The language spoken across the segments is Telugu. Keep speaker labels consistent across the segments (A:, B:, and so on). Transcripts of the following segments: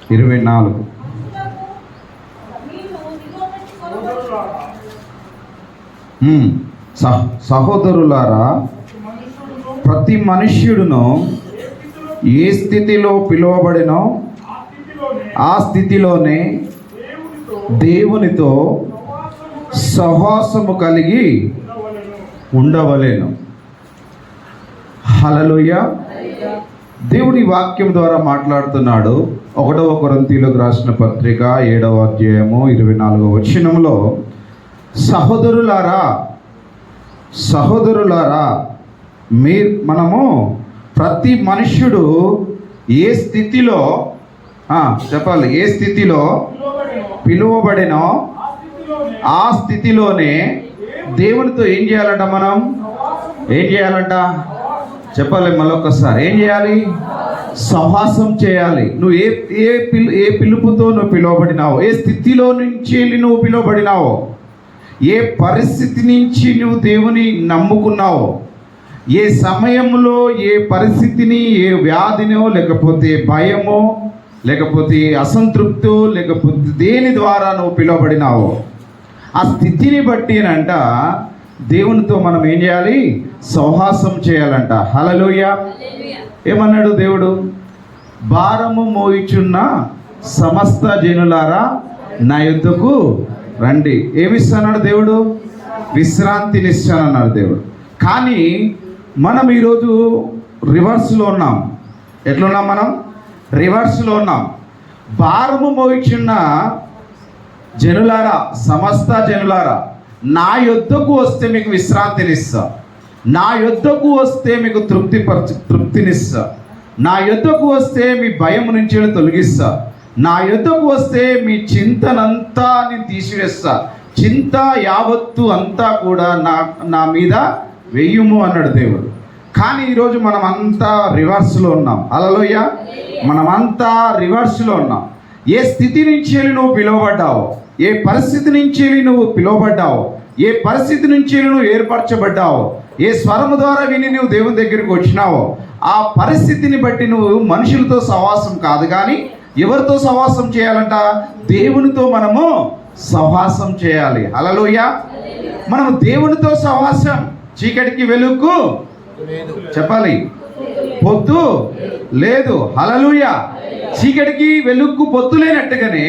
A: 24. సహోదరులారా, ప్రతి మనుష్యుడును ఏ స్థితిలో పిలువబడినో ఆ స్థితిలోనే దేవునితో సహవాసము కలిగి ఉండవలెను. హల్లెలూయా. దేవుని వాక్యం ద్వారా మాట్లాడుతున్నాడు. 1వ కొరింథీయులకు రాసిన పత్రిక 7వ అధ్యాయము 24వ వచనంలో, సహోదరులారా మనము ప్రతి మనుష్యుడు ఏ స్థితిలో చెప్పాలి, ఏ స్థితిలో పిలువబడినో ఆ స్థితిలోనే దేవునితో ఏం చేయాలంట? మనం ఏం చేయాలంట? చెప్పాలి మళ్ళొక్కసారి. ఏం చేయాలి? సహవాసం చేయాలి. నువ్వు ఏ పిలుపుతో నువ్వు పిలువబడినావో, ఏ స్థితిలో నుంచి నువ్వు పిలువబడినావో, ఏ పరిస్థితి నుంచి నువ్వు దేవుని నమ్ముకున్నావో, ఏ సమయంలో ఏ పరిస్థితిని, ఏ వ్యాధినో, లేకపోతే భయమో, లేకపోతే అసంతృప్తో, లేకపోతే దేని ద్వారా నువ్వు పిలువబడినావో ఆ స్థితిని బట్టినంట దేవునితో మనం ఏం చేయాలి? సహవాసం చేయాలంట. హల్లెలూయా. ఏమన్నాడు దేవుడు? భారము మోయిచున్న సమస్త జనులారా నా యొద్దకు రండి. ఏమిస్తానన్నాడు దేవుడు? విశ్రాంతినిస్తానన్నాడు దేవుడు. కానీ మనం ఈరోజు రివర్స్లో ఉన్నాం. ఎట్లున్నాం? మనం రివర్స్లో ఉన్నాం. భారము మోయిచున్న జనులారా, సమస్త జనులారా, నా యొద్దకు వస్తే మీకు విశ్రాంతినిస్తా, నా యొద్దకు వస్తే మీకు తృప్తినిస్తా, నా యొద్దకు వస్తే మీ భయం నుంచి తొలగిస్తా, నా యొద్దకు వస్తే మీ చింతనంతా నేను తీసివేస్తా, చింత యావత్తు అంతా కూడా నా మీద వెయ్యుము అన్నాడు దేవుడు. కానీ ఈరోజు మనం అంతా రివర్స్లో ఉన్నాం. హల్లెలూయా. మనమంతా రివర్స్లో ఉన్నాం. ఏ స్థితి నుంచి నువ్వు పిలువబడ్డావో, ఏ పరిస్థితి నుంచి నువ్వు పిలువబడ్డావో, ఏ పరిస్థితి నుంచి నువ్వు ఏర్పరచబడ్డావో, ఏ స్వరము ద్వారా విని నువ్వు దేవుని దగ్గరికి వచ్చినావో, ఆ పరిస్థితిని బట్టి నువ్వు మనుషులతో సహవాసం కాదు, కానీ ఎవరితో సహవాసం చేయాలంట? దేవునితో మనము సహవాసం చేయాలి. హల్లెలూయా. మనము దేవునితో సహవాసం. చీకటికి వెలుగు చెప్పాలి, పొద్దు లేదు. హల్లెలూయా. చీకటికి వెలుగు పొద్దు లేనట్టుగానే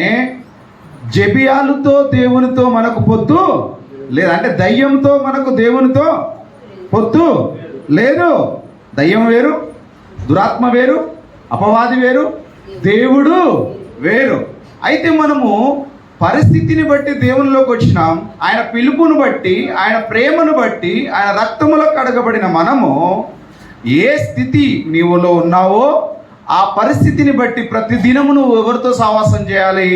A: జెబియాలతో దేవునితో మనకు పొద్దు లేదు. అంటే దయ్యంతో మనకు దేవునితో పొద్దు లేదు. దయ్యం వేరు, దురాత్మ వేరు, అపవాది వేరు, దేవుడు వేరు. అయితే మనము పరిస్థితిని బట్టి దేవునిలోకి వచ్చినాం. ఆయన పిలుపును బట్టి, ఆయన ప్రేమను బట్టి, ఆయన రక్తములో కడగబడిన మనము ఏ స్థితి నీవులో ఉన్నావో ఆ పరిస్థితిని బట్టి ప్రతి దినము నువ్వు ఎవరితో సహవాసం చేయాలి?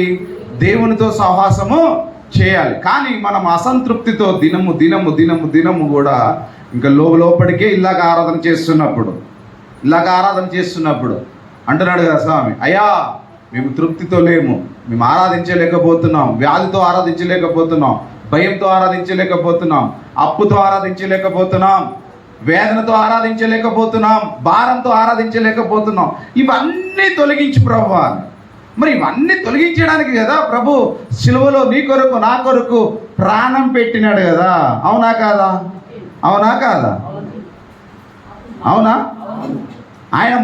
A: దేవునితో సహవాసము చేయాలి. కానీ మనం అసంతృప్తితో దినము దినము దినము దినము కూడా ఇంకా లోపలికే ఇలాగ ఆరాధన చేస్తున్నప్పుడు అంటున్నాడు కదా స్వామి, అయ్యా మేము తృప్తితో లేము, మేము ఆరాధించలేకపోతున్నాం, వ్యాధితో ఆరాధించలేకపోతున్నాం, భయంతో ఆరాధించలేకపోతున్నాం, అప్పుతో ఆరాధించలేకపోతున్నాం, వేదనతో ఆరాధించలేకపోతున్నాం, భారంతో ఆరాధించలేకపోతున్నాం. ఇవన్నీ తొలగించు ప్రభువా. మరి ఇవన్నీ తొలగించడానికి కదా ప్రభు సిలువలో నీ కొరకు నా కొరకు ప్రాణం పెట్టినాడు కదా. అవునా కాదా? అవునా కాదా? అవునా? ఆయన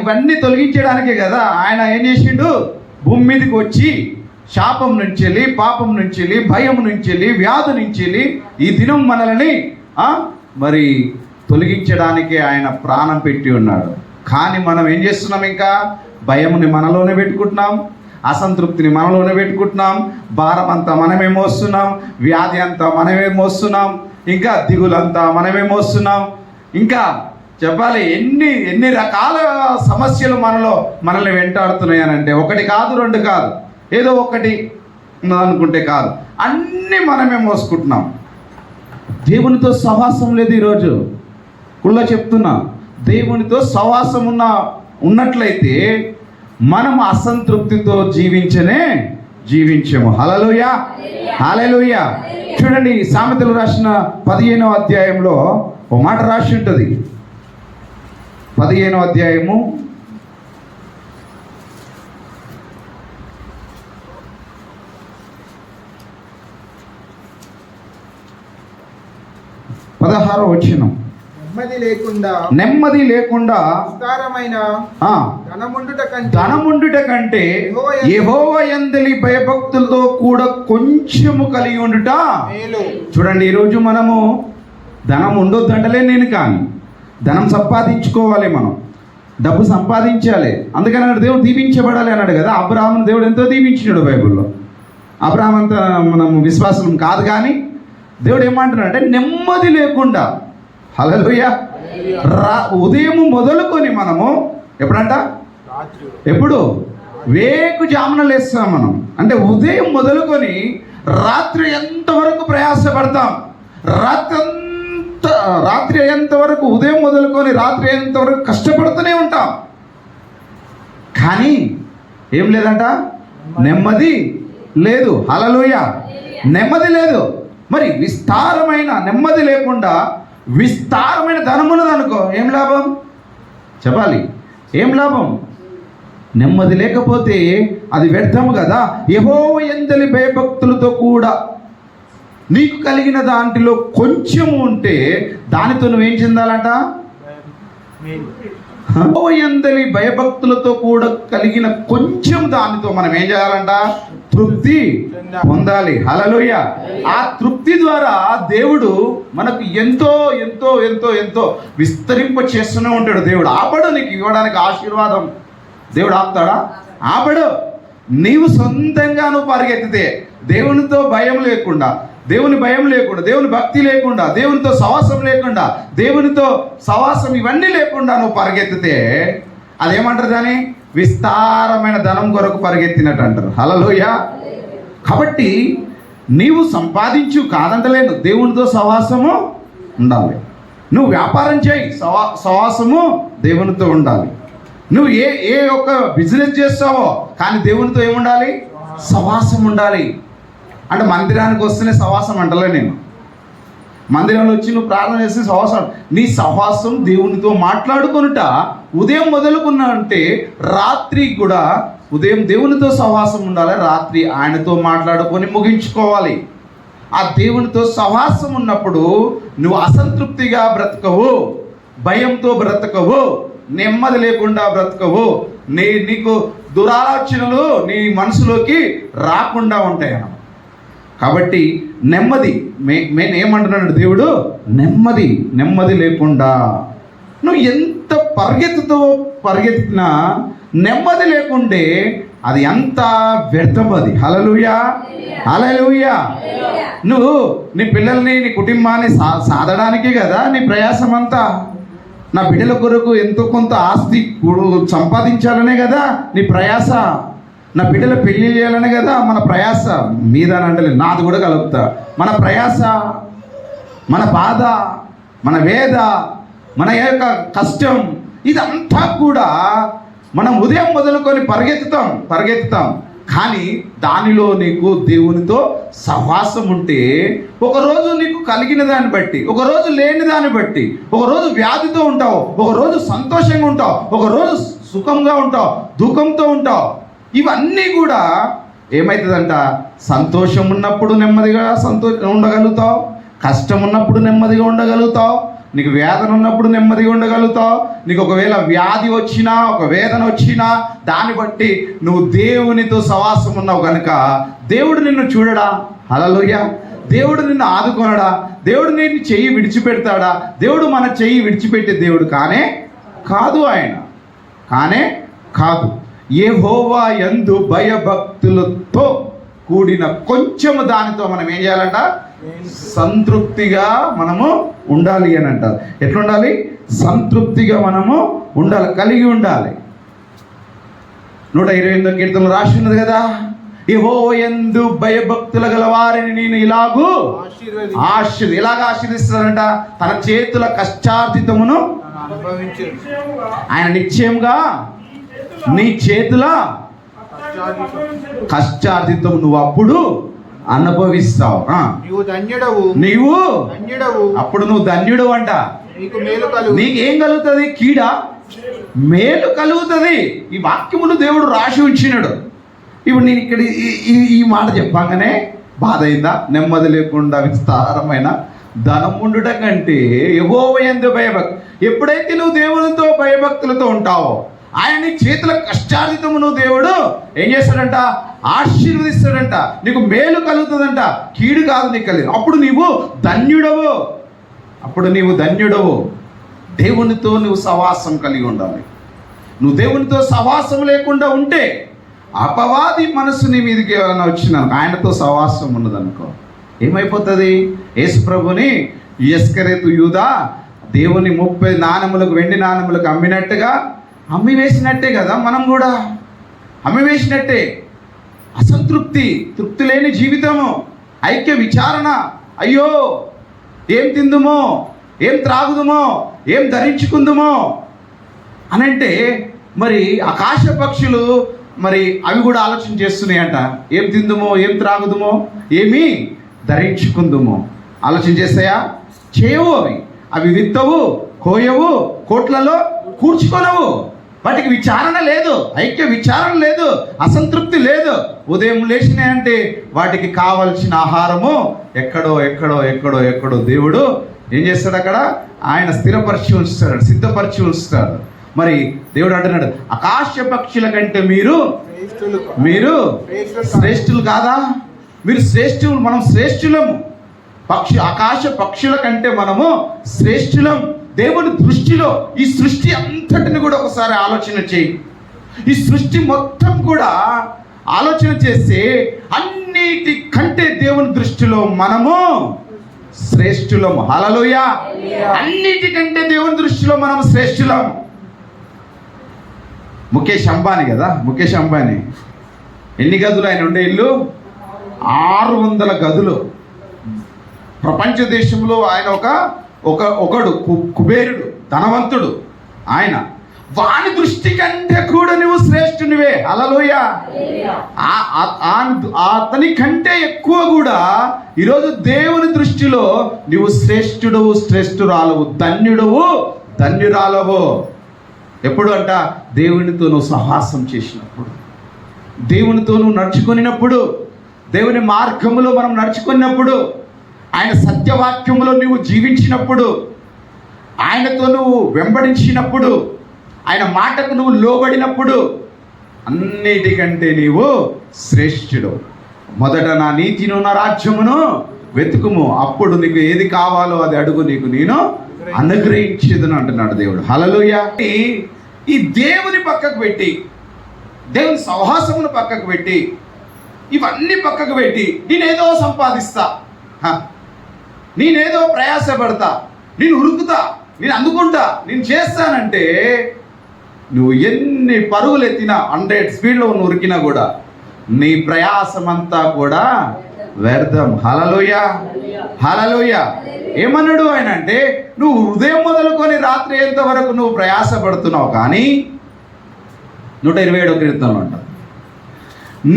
A: ఇవన్నీ తొలగించడానికే కదా ఆయన ఏం చేసిండు? భూమి మీదకి వచ్చి శాపం నుంచి వెళ్ళి, పాపం నుంచి వెళ్ళి, భయం నుంచి వెళ్ళి, వ్యాధి నుంచి వెళ్ళి ఈ దినం మనల్ని మరి తొలగించడానికి ఆయన ప్రాణం పెట్టి ఉన్నాడు. కానీ మనం ఏం చేస్తున్నాం? ఇంకా భయముని మనలోనే పెట్టుకుంటున్నాం, అసంతృప్తిని మనలోనే పెట్టుకుంటున్నాం, భారం అంతా మనమే మోస్తున్నాం, వ్యాధి అంతా మనమే మోస్తున్నాం, ఇంకా దిగులంతా మనమే మోస్తున్నాం. ఇంకా చెప్పాలి ఎన్ని రకాల సమస్యలు మనల్ని వెంటాడుతున్నాయి అని అంటే, ఒకటి కాదు, రెండు కాదు, ఏదో ఒకటి అనుకుంటే కాదు, అన్నీ మనమే మోసుకుంటున్నాం. దేవునితో సహవాసం లేదు ఈరోజు. చెప్తున్నా, దేవునితో సహవాసం ఉన్నట్లయితే మనం అసంతృప్తితో జీవించము. హల్లెలూయా. హల్లెలూయా. చూడండి, సామెతలు రాసిన 15వ అధ్యాయంలో ఒక మాట రాసి ఉంటుంది. 15వ అధ్యాయము 16వ వచనం. నెమ్మది లేకుండా ధనముండుట కంటే యెహోవా యందలి భయభక్తులతో కూడా కొంచెము కలిగి ఉండుట. చూడండి, ఈరోజు మనము ధనం ఉండొద్దంటలే నేను, కానీ ధనం సంపాదించుకోవాలి, మనం డబ్బు సంపాదించాలి. అందుకని అన్నాడు దేవుడు దీవించబడాలి అన్నాడు కదా. అబ్రాహామును దేవుడు ఎంతో దీవించినాడు బైబిల్లో. అబ్రాహాం అంతా మనం విశ్వాసం కాదు, కానీ దేవుడు ఏమంటున్నాడు అంటే నెమ్మది లేకుండా, హల్లెలూయా, ఉదయం మొదలుకొని మనము ఎప్పుడంట, ఎప్పుడు వేకు జామున లేస్తాం మనం, అంటే ఉదయం మొదలుకొని రాత్రి ఎంతవరకు ప్రయాసపడతాం, రాత్రి అయ్యేంతవరకు, ఉదయం మొదలుకొని రాత్రి అయ్యేంతవరకు కష్టపడుతూనే ఉంటాం. కానీ ఏం లేదంట, నెమ్మది లేదు. హల్లెలూయా, నెమ్మది లేదు. మరి విస్తారమైన నెమ్మది లేకుండా విస్తారమైన ధనమున్నదనుకో ఏం లాభం చెప్పాలి, ఏం లాభం? నెమ్మది లేకపోతే అది వ్యర్థము కదా. యెహోవా యందలి భయభక్తులతో కూడా నీకు కలిగిన దాంట్లో కొంచెము ఉంటే దానితో నువ్వేం చెందాలంట? యెహోవా యందలి భయభక్తులతో కూడా కలిగిన కొంచెం దానితో మనం ఏం చేయాలంట? తృప్తి పొందాలి. హల్లెలూయా. ఆ తృప్తి ద్వారా దేవుడు మనకు ఎంతో ఎంతో ఎంతో ఎంతో విస్తరింప చేస్తూనే ఉంటాడు. దేవుడు ఆపడు నీకు ఇవ్వడానికి ఆశీర్వాదం. దేవుడు ఆపుతాడా? ఆపడు. నీవు సొంతంగా నువ్వు పరిగెత్తితే, దేవునితో భయం లేకుండా, దేవుని భయం లేకుండా, దేవుని భక్తి లేకుండా, దేవునితో సవాసం లేకుండా, దేవునితో సవాసం ఇవన్నీ లేకుండా నువ్వు పరిగెత్తితే అదేమంటారు? దాన్ని విస్తారమైన ధనం కొరకు పరిగెత్తినట్టు అంటారు. హల్లెలూయా. కాబట్టి నీవు సంపాదించు కాదంటలేను, దేవునితో సవాసము ఉండాలి. నువ్వు వ్యాపారం చేయి, సవాసము దేవునితో ఉండాలి. నువ్వు ఏ ఒక్క బిజినెస్ చేస్తావో కానీ దేవునితో ఏముండాలి? సవాసం ఉండాలి. అంటే మందిరానికి వస్తేనే సవాసం అంటలే నేను. మందిరంలో వచ్చి నువ్వు ప్రార్థన చేస్తే సహవాసం, నీ సహవాసం దేవునితో మాట్లాడుకొనుట ఉదయం మొదలుకున్నా అంటే రాత్రి కూడా ఉదయం దేవునితో సహవాసం ఉండాలి, రాత్రి ఆయనతో మాట్లాడుకొని ముగించుకోవాలి. ఆ దేవునితో సహవాసం ఉన్నప్పుడు నువ్వు అసంతృప్తిగా బ్రతకవు, భయంతో బ్రతకవు, నెమ్మది లేకుండా బ్రతకవు, నీకు దురాలోచనలు నీ మనసులోకి రాకుండా ఉంటాయి అన్నమాట. కాబట్టి నెమ్మది మెయిన్ ఏమంటున్నాడు దేవుడు? నెమ్మది లేకుండా నువ్వు ఎంత పరిగెత్తినా నెమ్మది లేకుంటే అది ఎంత వ్యర్థం అది. హల్లెలూయా, హల్లెలూయా. నువ్వు నీ పిల్లల్ని, నీ కుటుంబాన్ని సాధడానికే కదా నీ ప్రయాసం అంతా. నా బిడ్డల కొరకు ఎంతో కొంత ఆస్తి సంపాదించాలనే కదా నీ ప్రయాస. నా బిడ్డల పెళ్లి చేయాలనే కదా మన ప్రయాస. మీద అంటే నాది కూడా కలుపుతా. మన ప్రయాస, మన బాధ, మన వేద, మన యొక్క కష్టం, ఇదంతా కూడా మనం ఉదయం మొదలుకొని పరిగెత్తుతాం. కానీ దానిలో నీకు దేవునితో సహవాసం ఉంటే ఒకరోజు నీకు కలిగిన దాన్ని బట్టి, ఒకరోజు లేని దాన్ని బట్టి, ఒకరోజు వ్యాధితో ఉంటావు, ఒకరోజు సంతోషంగా ఉంటావు, ఒకరోజు సుఖంగా ఉంటావు, దుఃఖంతో ఉంటావు. ఇవన్నీ కూడా ఏమవుతుందంట? సంతోషం ఉన్నప్పుడు నెమ్మదిగా ఉండగలుగుతావు, కష్టం ఉన్నప్పుడు నెమ్మదిగా ఉండగలుగుతావు, నీకు వేదన ఉన్నప్పుడు నెమ్మదిగా ఉండగలుగుతావు. నీకు ఒకవేళ వ్యాధి వచ్చినా, ఒక వేదన వచ్చినా దాన్ని బట్టి నువ్వు దేవునితో సవాసం ఉన్నావు కనుక దేవుడు నిన్ను చూడడా? హల్లెలూయా. దేవుడు నిన్ను ఆదుకొనడా? దేవుడు నిన్ను చెయ్యి విడిచిపెడతాడా? దేవుడు మన చెయ్యి విడిచిపెట్టే దేవుడు కాదు. ఆయన కాదు. యెహోవా యందు భయభక్తులతో కూడిన కొంచెము దానితో మనం ఏం చేయాలంట? సంతృప్తిగా మనము ఉండాలి అని అంటారు. ఎట్లుండాలి? సంతృప్తిగా మనము కలిగి ఉండాలి. 128వ కీర్తనలో రాసి ఉన్నది కదా, యెహోవా యందు భయభక్తుల గల వారిని నేను ఇలాగూ ఆశీర్వదిస్తానంట. తన చేతుల కష్టార్జితమును ఆయన నిశ్చయంగా నీ చేతుల కష్టార్జితం నువ్వు అప్పుడు అనుభవిస్తావు. నీవు అప్పుడు నువ్వు ధన్యుడు అంట. నీకేం కలుగుతుంది? కీడ మేలు కలుగుతుంది. ఈ వాక్యములు దేవుడు రాసి ఉంచినాడు. ఇప్పుడు నేను ఇక్కడ ఈ మాట చెప్పగానే బాధ అయిందా? నెమ్మది లేకుండా విస్తారమైన ధనం ఉండటం కంటే యెహోవా యందు భయభక్తి. ఎప్పుడైతే నువ్వు దేవునితో భయభక్తులతో ఉంటావో, ఆయన నీ చేతుల కష్టార్జితమును దేవుడు ఏం చేస్తాడంట? ఆశీర్వదిస్తాడంట. నీకు మేలు కలుగుతుందంట, కీడు కాదు నీకు కలిగి. అప్పుడు నీవు ధన్యుడవు. దేవునితో నువ్వు సహవాసం కలిగి ఉండాలి. నువ్వు దేవునితో సహవాసం లేకుండా ఉంటే అపవాది మనసు నీ మీదకి ఏమైనా వచ్చినా, ఆయనతో సహవాసం ఉన్నదనుకో, ఏమైపోతుంది? యేసు ప్రభుని ఇస్కరియోతు యూదా దేవుని 30 నాణములకు, వెండి నాణములకు అమ్మినట్టుగా అమ్మి వేసినట్టే కదా మనం కూడా అమ్మి వేసినట్టే. అసంతృప్తి, తృప్తి లేని జీవితము, ఐక్య విచారణ. అయ్యో, ఏం తిందుమో, ఏం త్రాగుదుమో, ఏం ధరించుకుందుమో అనంటే మరి ఆకాశ పక్షులు మరి అవి కూడా ఆలోచన చేస్తున్నాయంట. ఏం తిందుమో, ఏం త్రాగుదుమో, ఏమి ధరించుకుందుమో ఆలోచన చేస్తాయా? చేయవు. అవి విత్తవు, కోయవు, కోట్లలో కూర్చుకొనవు. వాటికి విచారణ లేదు, ఐక్య విచారణ లేదు, అసంతృప్తి లేదు. ఉదయం లేచినాయంటే వాటికి కావలసిన ఆహారము ఎక్కడో దేవుడు ఏం చేస్తాడు? అక్కడ ఆయన స్థిరపరిచి ఉంచుతాడు, సిద్ధపరిచి ఉంచుతాడు. మరి దేవుడు అంటున్నాడు, ఆకాశ పక్షుల కంటే మీరు శ్రేష్ఠులు కాదా? మీరు శ్రేష్ఠులు, మనం శ్రేష్ఠులము. ఆకాశ పక్షుల కంటే మనము శ్రేష్ఠులం దేవుని దృష్టిలో. ఈ సృష్టి అంతటిని కూడా ఒకసారి ఆలోచన చేయి. ఈ సృష్టి మొత్తం కూడా ఆలోచన చేస్తే అన్నిటి కంటే దేవుని దృష్టిలో మనము శ్రేష్ఠులము. హల్లెలూయా. అన్నిటికంటే దేవుని దృష్టిలో మనం శ్రేష్ఠులం. ముఖేష్ అంబానీ కదా, ముఖేష్ అంబానీ ఎన్ని గదులు ఆయన ఉండే ఇల్లు? 600 గదులు. ప్రపంచ దేశంలో ఆయన ఒకడు కుబేరుడు, ధనవంతుడు. ఆయన వాని దృష్టి కంటే కూడా నువ్వు శ్రేష్ఠునివే. హల్లెలూయా. అతని కంటే ఎక్కువ కూడా ఈరోజు దేవుని దృష్టిలో నువ్వు శ్రేష్ఠుడవు, శ్రేష్ఠురాలవు, ధన్యురాలవు. ఎప్పుడు అంట? దేవునితో నువ్వు సహవాసం చేసినప్పుడు, దేవునితో నువ్వు నడుచుకున్నప్పుడు, దేవుని మార్గములో మనం నడుచుకున్నప్పుడు, ఆయన సత్యవాక్యములో నువ్వు జీవించినప్పుడు, ఆయనతో నువ్వు వెంబడించినప్పుడు, ఆయన మాటకు నువ్వు లోబడినప్పుడు అన్నిటికంటే నీవు శ్రేష్ఠుడు. మొదట నా నీతిను, నా రాజ్యమును వెతుకుము, అప్పుడు నీకు ఏది కావాలో అది అడుగు, నీకు నేను అనుగ్రహించేదని అంటున్నాడు దేవుడు. హల్లెలూయా. ఈ దేవుని పక్కకు పెట్టి, దేవుని సహవాసమును పక్కకు పెట్టి, ఇవన్నీ పక్కకు పెట్టి నేనేదో సంపాదిస్తా, నేనేదో ప్రయాసపడతా, నేను ఉరుకుతా, నేను అందుకుంటా, నేను చేస్తానంటే నువ్వు ఎన్ని పరుగులు ఎత్తినా, 100 స్పీడ్లో ఉరికినా కూడా నీ ప్రయాసమంతా కూడా వ్యర్థం. హల్లెలూయా. హల్లెలూయా. ఏమన్నాడు ఆయన అంటే, నువ్వు ఉదయం మొదలుకొని రాత్రి అయ్యేంత వరకు నువ్వు ప్రయాసపడుతున్నావు, కానీ 127వ కీర్తనలో అంటావు,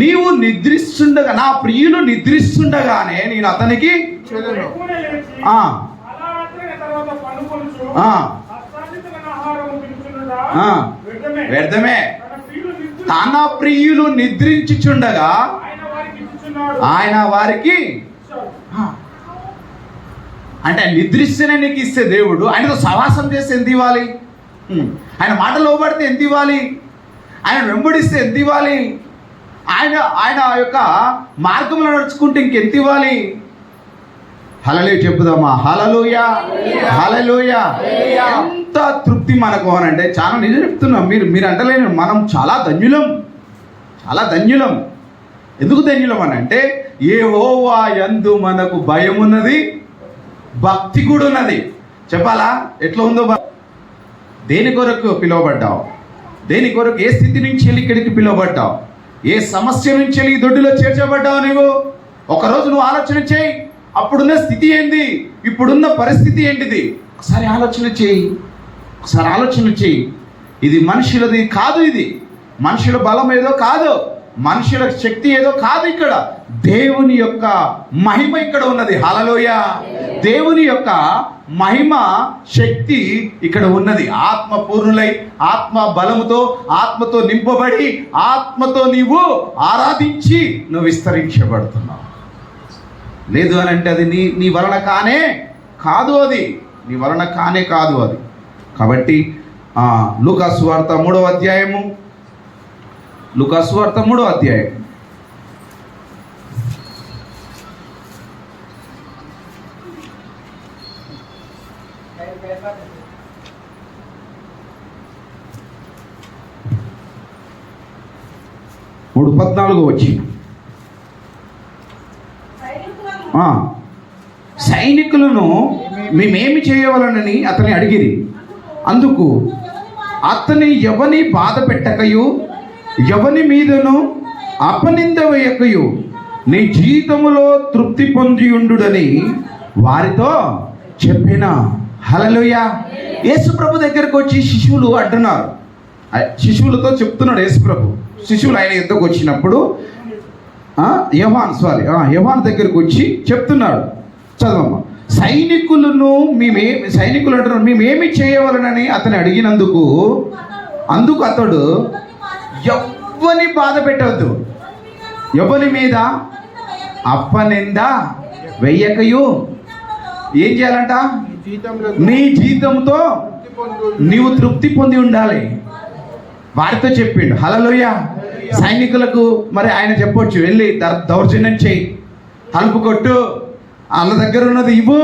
A: నీవు నిద్రిస్తుండగా, నా ప్రియులు నిద్రిస్తుండగానే నేను అతనికి వ్యర్థమే. తన ప్రియులు నిద్రించుచుండగా ఆయన వారికి, అంటే నిద్రిస్తేనే నీకు ఇస్తే దేవుడు, ఆయనతో సహవాసం చేస్తే ఎంత ఇవ్వాలి? ఆయన మాట లోబడితే ఎంత ఇవ్వాలి? ఆయన వెంబడిస్తే ఎంత ఇవ్వాలి? ఆయన యొక్క మార్గంలో నడుచుకుంటే ఇంకెంత ఇవ్వాలి? హల్లెలూయా చెప్పుదామా? హల్లెలూయా. హల్లెలూయా. ఎంత తృప్తి మనకు అని అంటే, చాలా నిజం చెప్తున్నాం. మీరు అంటలేను, మనం చాలా ధన్యులం. ఎందుకు ధన్యులం అని అంటే, యెహోవా యందు మనకు భయం ఉన్నది, భక్తి కూడా ఉన్నది. చెప్పాలా ఎట్లా ఉందో? దేని కొరకు పిలువబడ్డావు? దేని కొరకు? ఏ స్థితి నుంచి వెళ్ళి ఇక్కడికి పిలువబడ్డావు? ఏ సమస్య నుంచి వెళ్ళి ఈ దొడ్డిలో చేర్చబడ్డావు? నువ్వు ఒకరోజు నువ్వు ఆలోచన చేయి. అప్పుడున్న స్థితి ఏంది, ఇప్పుడున్న పరిస్థితి ఏంటిది? ఒకసారి ఆలోచన చేయి. ఇది మనుషులది కాదు, ఇది మనుషుల బలం ఏదో కాదు, మనుషుల శక్తి ఏదో కాదు. ఇక్కడ దేవుని యొక్క మహిమ ఇక్కడ ఉన్నది. హల్లెలూయా. దేవుని యొక్క మహిమ శక్తి ఇక్కడ ఉన్నది. ఆత్మ పూర్ణులై, ఆత్మ బలముతో, ఆత్మతో నింపబడి, ఆత్మతో నీవు ఆరాధించి నువ్వు విస్తరించబడుతున్నావు. లేదు అని అంటే అది నీ వలన కాదు, అది నీ వలన కానే కాదు అది. కాబట్టి లూకాసు వార్త 3వ అధ్యాయము, లూకాసు వార్త 3వ అధ్యాయం 3:14 వచ్చి సైనికులను మేమేమి చేయవలనని అతని అడిగిరి. అందుకు అతని ఎవని బాధ పెట్టకయు ఎవని మీదను అపనింద వేయకయు నీ జీవితములో తృప్తి పొంది ఉండుడని వారితో చెప్పిన. హల్లెలూయా. యేసుప్రభు దగ్గరకు వచ్చి శిష్యులు అంటున్నారు, శిష్యులతో చెప్తున్నాడు యేసుప్రభు. శిష్యులు ఆయన యుద్ధకు వచ్చినప్పుడు యోహాను దగ్గరకు వచ్చి చెప్తున్నాడు, చదవమ్మ. సైనికులు అంటున్నారు మేమేమి చేయవలనని అతను అడిగినందుకు అతడు ఎవ్వని బాధ పెట్టవద్దు, ఎవరి మీద అప్పనింద వెయ్యకయు ఏం చేయాలంట, నీ జీతంతో నీవు తృప్తి పొంది ఉండాలి. వారితో చెప్పిండు. హల్లెలూయా. సైనికులకు మరి ఆయన చెప్పొచ్చు, వెళ్ళి దౌర్జన్యం చేయి, తలుపు కొట్టు, వాళ్ళ దగ్గర ఉన్నది ఇవ్వు,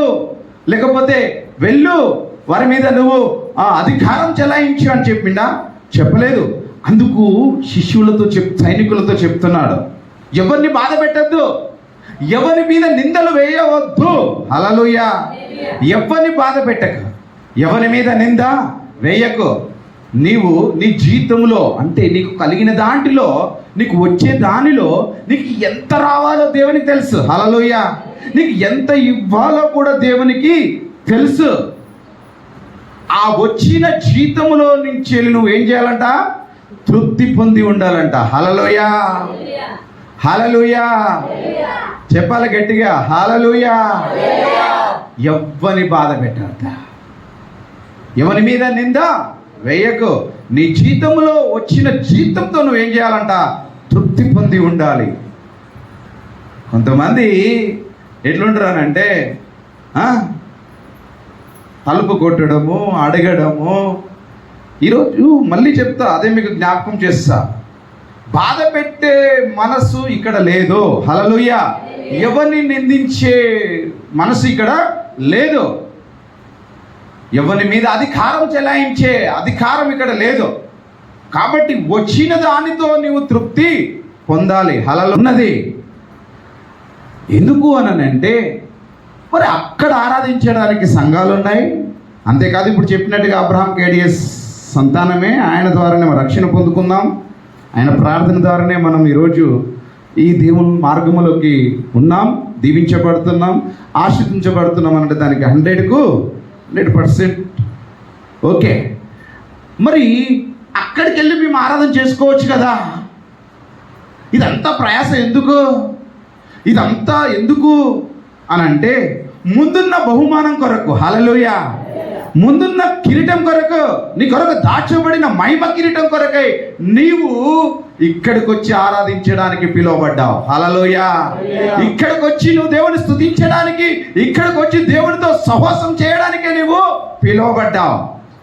A: లేకపోతే వెళ్ళు, వారి మీద నువ్వు అధికారం చెలాయించు అని చెప్పిండా? చెప్పలేదు. అందుకు శిష్యులతో సైనికులతో చెప్తున్నాడు, ఎవరిని బాధ పెట్టద్దు, ఎవరి మీద నిందలు వేయవద్దు. హల్లెలూయా. ఎవరిని బాధ పెట్టక, ఎవరి మీద నింద వేయకు. నీవు నీ జీవితంలో అంటే నీకు కలిగిన దాంట్లో, నీకు వచ్చే దానిలో నీకు ఎంత రావాలో దేవునికి తెలుసు. హల్లెలూయా. నీకు ఎంత ఇవ్వాలో కూడా దేవునికి తెలుసు. ఆ వచ్చిన జీతములో నుంచి నువ్వు ఏం చేయాలంట, తృప్తి పొంది ఉండాలంట. హల్లెలూయా. హల్లెలూయా. చెప్పాలి గట్టిగా, హల్లెలూయా. ఎవ్వని బాధ పెట్టంట, ఎవరి మీద నింద వేయకు. నీ జీతంలో వచ్చిన జీతంతో నువ్వేం చేయాలంట, తృప్తి పొంది ఉండాలి. కొంతమంది ఎట్లుంటారనంటే తలుపు కొట్టడము, అడగడము. ఈరోజు మళ్ళీ చెప్తా, అదే మీకు జ్ఞాపకం చేస్తా, బాధ పెట్టే మనసు ఇక్కడ లేదు. హల్లెలూయా. ఎవరిని నిందించే మనసు ఇక్కడ లేదు, ఎవరి మీద అధికారం చెలాయించే అధికారం ఇక్కడ లేదు. కాబట్టి వచ్చిన దానితో నీవు తృప్తి పొందాలి. హల్లెలూయా. ఉన్నది ఎందుకు అనంటే, మరి అక్కడ ఆరాధించడానికి సంఘాలు ఉన్నాయి. అంతేకాదు ఇప్పుడు చెప్పినట్టుగా అబ్రహాం కేడిఎస్ సంతానమే, ఆయన ద్వారానే మనం రక్షణ పొందుకుందాం. ఆయన ప్రార్థన ద్వారానే మనం ఈరోజు ఈ దేవుని మార్గంలోకి ఉన్నాం, దీవించబడుతున్నాం, ఆశీర్వదించబడుతున్నాం అంటే దానికి 100% ఓకే. మరి అక్కడికి వెళ్ళి మేము ఆరాధన చేసుకోవచ్చు కదా. ఇదంతా ప్రయాస ఎందుకు, ఇదంతా ఎందుకు అని అంటే, ముందున్న బహుమానం కొరకు. హల్లెలూయా. ముందున్న కిరీటం కొరకు, నీ కొరకు దాచబడిన మహిమ కిరీటం కొరకై నీవు ఇక్కడికి వచ్చి ఆరాధించడానికి పిలువబడ్డావు. హల్లెలూయా. ఇక్కడికి వచ్చి నువ్వు దేవుని స్తుతించడానికి, ఇక్కడికి వచ్చి దేవునితో సహవాసం చేయడానికే నువ్వు పిలువబడ్డావు.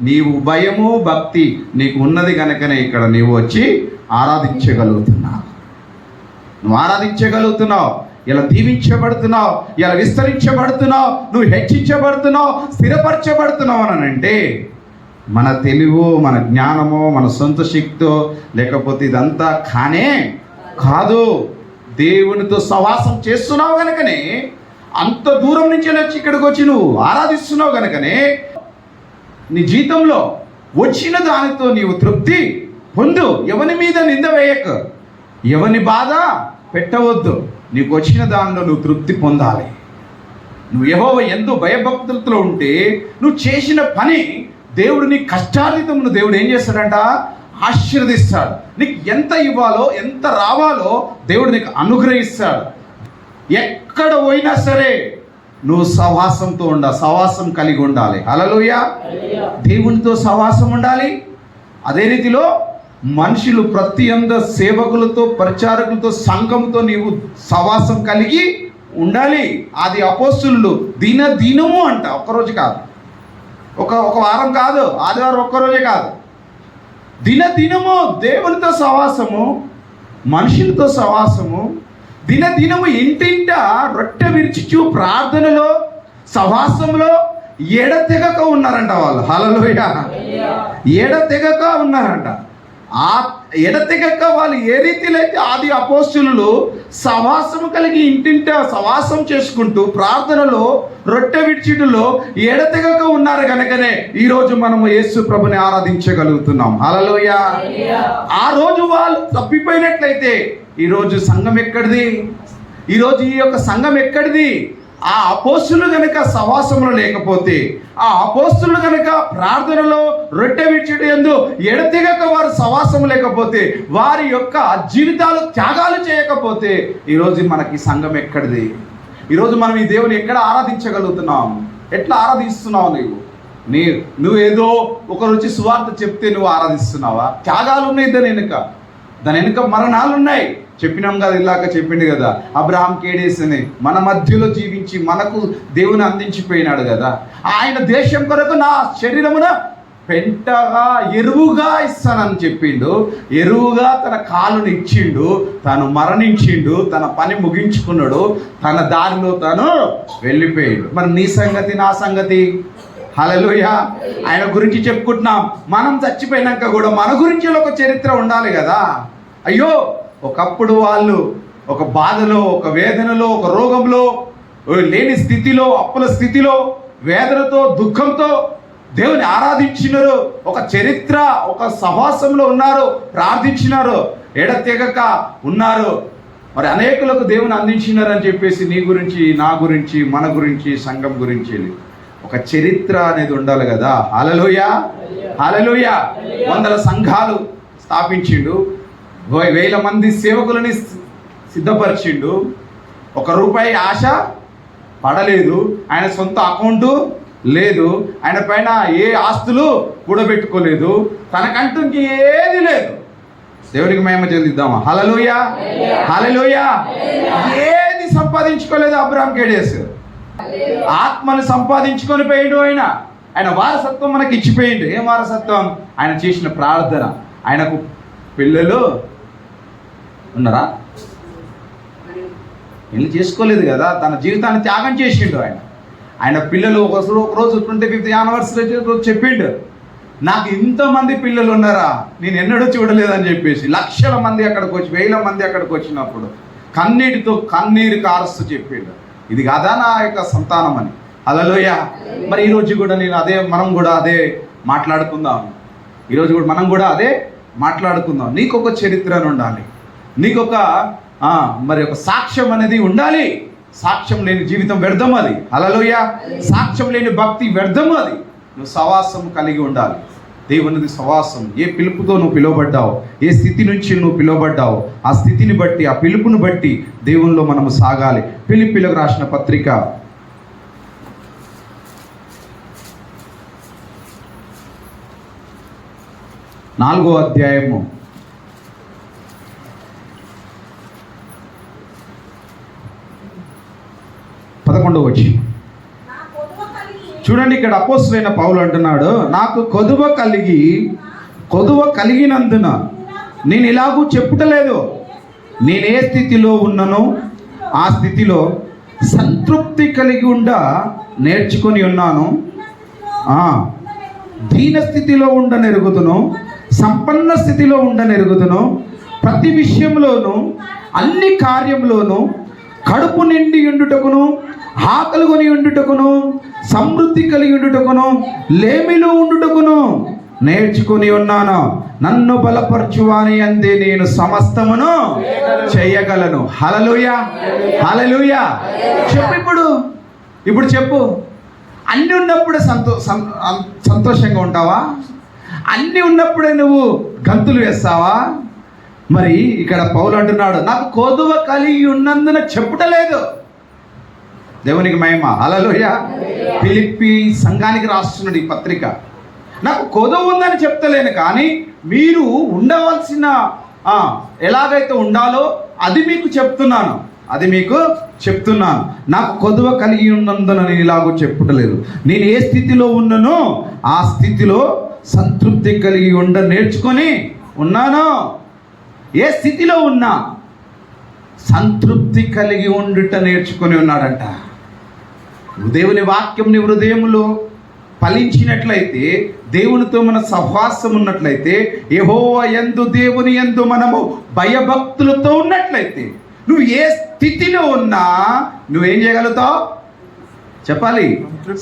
A: నీవు భయము భక్తి నీకు ఉన్నది కనుకనే ఇక్కడ నీవు వచ్చి ఆరాధించగలుగుతున్నావు. నువ్వు ఆరాధించగలుగుతున్నావు, ఇలా దీవించబడుతున్నావు, ఇలా విస్తరించబడుతున్నావు, నువ్వు హెచ్చించబడుతున్నావు, స్థిరపరచబడుతున్నావు అని అంటే మన తెలివో, మన జ్ఞానమో, మన సొంత శక్తో, లేకపోతే ఇదంతా కానే కాదు. దేవునితో సహవాసం చేస్తున్నావు కనుకనే, అంత దూరం నుంచి వచ్చి ఇక్కడికి వచ్చి నువ్వు ఆరాధిస్తున్నావు కనుకనే నీ జీవితంలో వచ్చిన దానితో నీవు తృప్తి పొందు. ఎవరి మీద నింద వేయకు, ఎవని బాధ పెట్టవద్దు. నీకు వచ్చిన దానిలో నువ్వు తృప్తి పొందాలి. నువ్వు యెహోవా యందు భయభక్తులతో ఉంటే నువ్వు చేసిన పని దేవుడు నీ కష్టార్జితమును దేవుడు ఏం చేస్తాడంట, ఆశీర్వదిస్తాడు. నీకు ఎంత ఇవ్వాలో, ఎంత రావాలో దేవుడు నీకు అనుగ్రహిస్తాడు. ఎక్కడ పోయినా సరే నువ్వు సహవాసంతో సహవాసం కలిగి ఉండాలి. హల్లెలూయా. దేవునితో సహవాసం ఉండాలి. అదే రీతిలో మనుషులు ప్రతి సేవకులతో, పరిచారకులతో, సంఘంతో నీవు సహవాసం కలిగి ఉండాలి. అది అపోస్తులు దినము అంట, ఒక్కరోజు కాదు, ఒక వారం కాదు, ఆదివారం ఒక్కరోజే కాదు, దినము దేవునితో సహవాసము, మనుషులతో సహవాసము, దినము ఇంటింట రొట్టె విరిచిచు ప్రార్థనలో సహవాసంలో ఎడతెగక ఉన్నారంట వాళ్ళు. హల్లెలూయా. ఎడతెగక ఉన్నారంట. ఆ ఎడతెగక వాళ్ళు ఏ రీతిలో అయితే ఆది అపోస్తులు సహవాసము కలిగి ఇంటింట సహవాసం చేసుకుంటూ ప్రార్థనలో రొట్టె విడిచిటలో ఎడతెగక ఉన్నారు కనుకనే ఈరోజు మనము యేసు ప్రభుని ఆరాధించగలుగుతున్నాం. హల్లెలూయా. ఆ రోజు వాళ్ళు తప్పిపోయినట్లయితే ఈరోజు సంఘం ఎక్కడిది? ఈరోజు ఈ యొక్క సంఘం ఎక్కడిది? ఆ అపోస్తులు గనుక సహవాసంలో లేకపోతే, ఆ అపోస్తులు గనుక ప్రార్థనలో రొట్టె విడిచిట యందు ఎడతెగక వారు సహవాసం లేకపోతే, వారి యొక్క జీవితాలు త్యాగాలు చేయకపోతే ఈరోజు మనకి సంఘం ఎక్కడిది? ఈరోజు మనం ఈ దేవుని ఎక్కడ ఆరాధించగలుగుతున్నాం? ఎట్లా ఆరాధిస్తున్నావు? నువ్వేదో ఒకరు వచ్చి సువార్త చెప్తే నువ్వు ఆరాధిస్తున్నావా? త్యాగాలు ఉన్నాయి దాని వెనుక మరణాలు ఉన్నాయి. చెప్పినాం కదా, ఇలాగ చెప్పిండు కదా, అబ్రహాం కేడేసని మన మధ్యలో జీవించి మనకు దేవుని అందించిపోయినాడు కదా. ఆయన దేశం కొరకు నా శరీరమున పెంటగా ఎరువుగా ఇస్తానని చెప్పిండు. ఎరువుగా తన కాలుని ఇచ్చిండు, తను మరణించిండు, తన పని ముగించుకున్నాడు, తన దారిలో తను వెళ్ళిపోయాడు. మరి నీ సంగతి, నా సంగతి? హల్లెలూయా. ఆయన గురించి చెప్పుకుంటున్నాం. మనం చచ్చిపోయినాక కూడా మన గురించి ఒక చరిత్ర ఉండాలి కదా. అయ్యో, ఒకప్పుడు వాళ్ళు ఒక బాధలో, ఒక వేదనలో, ఒక రోగంలో, లేని స్థితిలో, అప్పుల స్థితిలో, వేదనతో, దుఃఖంతో దేవుని ఆరాధించినారు. ఒక చరిత్ర, ఒక సహవాసంలో ఉన్నారు, ప్రార్థించినారు, ఎడతెగక ఉన్నారు. మరి అనేకులకు దేవుని అందించినారు అని చెప్పేసి నీ గురించి, నా గురించి, మన గురించి, సంఘం గురించి ఒక చరిత్ర అనేది ఉండాలి కదా. హల్లెలూయా. హల్లెలూయా. 100 సంఘాలు స్థాపించిండు, 1000 మంది సేవకులని సిద్ధపరిచిండు. ₹1 ఆశ పడలేదు. ఆయన సొంత అకౌంటు లేదు, ఆయన పైన ఏ ఆస్తులు కూడబెట్టుకోలేదు, తనకంటూ ఏది లేదు. దేవునికి మహిమ చెల్లిద్దామా? హల్లెలూయా. హల్లెలూయా. ఏది సంపాదించుకోలేదు అబ్రహాం కేడేస్. ఆత్మను సంపాదించుకొని పోయిండు. ఆయన వారసత్వం మనకి ఇచ్చిపోయిండు. ఏం వారసత్వం? ఆయన చేసిన ప్రార్థన. ఆయనకు పిల్లలు ఉన్నారా? పెళ్లి చేసుకోలేదు కదా, తన జీవితాన్ని త్యాగం చేసిండు. ఆయన పిల్లలు ఒకరోజు 25th యానివర్సరీ చెప్పిండు, నాకు ఇంతమంది పిల్లలు ఉన్నారా, నేను ఎన్నడూ చూడలేదని చెప్పేసి. లక్షల మంది అక్కడికి వచ్చి, 1000 మంది అక్కడికి వచ్చినప్పుడు కన్నీటితో కన్నీరు కారుస్తూ చెప్పిండు, ఇది కాదా నా యొక్క సంతానం అని. హల్లెలూయా. మరి ఈరోజు కూడా మనం కూడా అదే మాట్లాడుకుందాం. ఈరోజు కూడా మనం కూడా అదే మాట్లాడుకుందాం. నీకొక చరిత్ర ఉండాలి, నీకొక మరి ఒక సాక్ష్యం అనేది ఉండాలి. సాక్ష్యం లేని జీవితం వ్యర్థం అది. హల్లెలూయా. సాక్ష్యం లేని భక్తి వ్యర్థం అది. నువ్వు సహవాసం కలిగి ఉండాలి. దేవునిది సహవాసం. ఏ పిలుపుతో నువ్వు పిలువబడ్డావు, ఏ స్థితి నుంచి నువ్వు పిలువబడ్డావు, ఆ స్థితిని బట్టి, ఆ పిలుపుని బట్టి దేవునిలో మనము సాగాలి. ఫిలిప్పీలకు రాసిన పత్రిక 4వ అధ్యాయము 11వ వచనం చూడండి. ఇక్కడ అపోస్తలుడైన పౌలు అంటున్నాడు, నాకు కొదువ కలిగినందున నేను ఇలాగూ చెప్పుటలేదు, నేను ఏ స్థితిలో ఉన్నానో ఆ స్థితిలో సంతృప్తి కలిగి నేర్చుకొని ఉన్నాను. దీన స్థితిలో ఉండనెరుగుదును, సంపన్న స్థితిలో ఉండనెరుగుదును. ప్రతి విషయంలోనూ, అన్ని కార్యంలోనూ కడుపు నిండి ఉండుటకును, ఆకలి కొని ఉండుటకును, సమృద్ధి కలిగి ఉండుటకును, లేమిలో ఉండుటకును నేర్చుకొని ఉన్నాను. నన్ను బలపరచువాని అందే నేను సమస్తమును చేయగలను. హల్లెలూయా. హల్లెలూయా. చెప్పు ఇప్పుడు చెప్పు. అన్నీ ఉన్నప్పుడే సంతోషంగా ఉంటావా? అన్నీ ఉన్నప్పుడే నువ్వు గంతులు వేస్తావా? మరి ఇక్కడ పౌలు అంటున్నాడు, నాకు కొదువ కలిగి ఉన్నందున చెప్పుటలేదు. దేవునికి మహిమ. హల్లెలూయా. ఫిలిప్పీ సంఘానికి రాస్తున్నాడు ఈ పత్రిక. నాకు కొదువ ఉందని చెప్తలేను, కానీ మీరు ఉండవలసిన ఎలాగైతే ఉండాలో అది మీకు చెప్తున్నాను, అది మీకు చెప్తున్నాను. నాకు కొదువ కలిగి ఉన్నందున నేను ఇలాగో చెప్పుటలేదు. నేను ఏ స్థితిలో ఉన్నానో ఆ స్థితిలో సంతృప్తి కలిగి నేర్చుకొని ఉన్నాను. ఏ స్థితిలో ఉన్నా సంతృప్తి కలిగి ఉండుట నేర్చుకొని ఉన్నాడంట. దేవుని వాక్యం నీ హృదయంలో ఫలించినట్లయితే, దేవునితో మన సహవాసం ఉన్నట్లయితే, యెహోవా యందు దేవుని యందు మనము భయభక్తులతో ఉన్నట్లయితే, నువ్వు ఏ స్థితిలో ఉన్నా నువ్వేం చేయగలుగుతావు చెప్పాలి?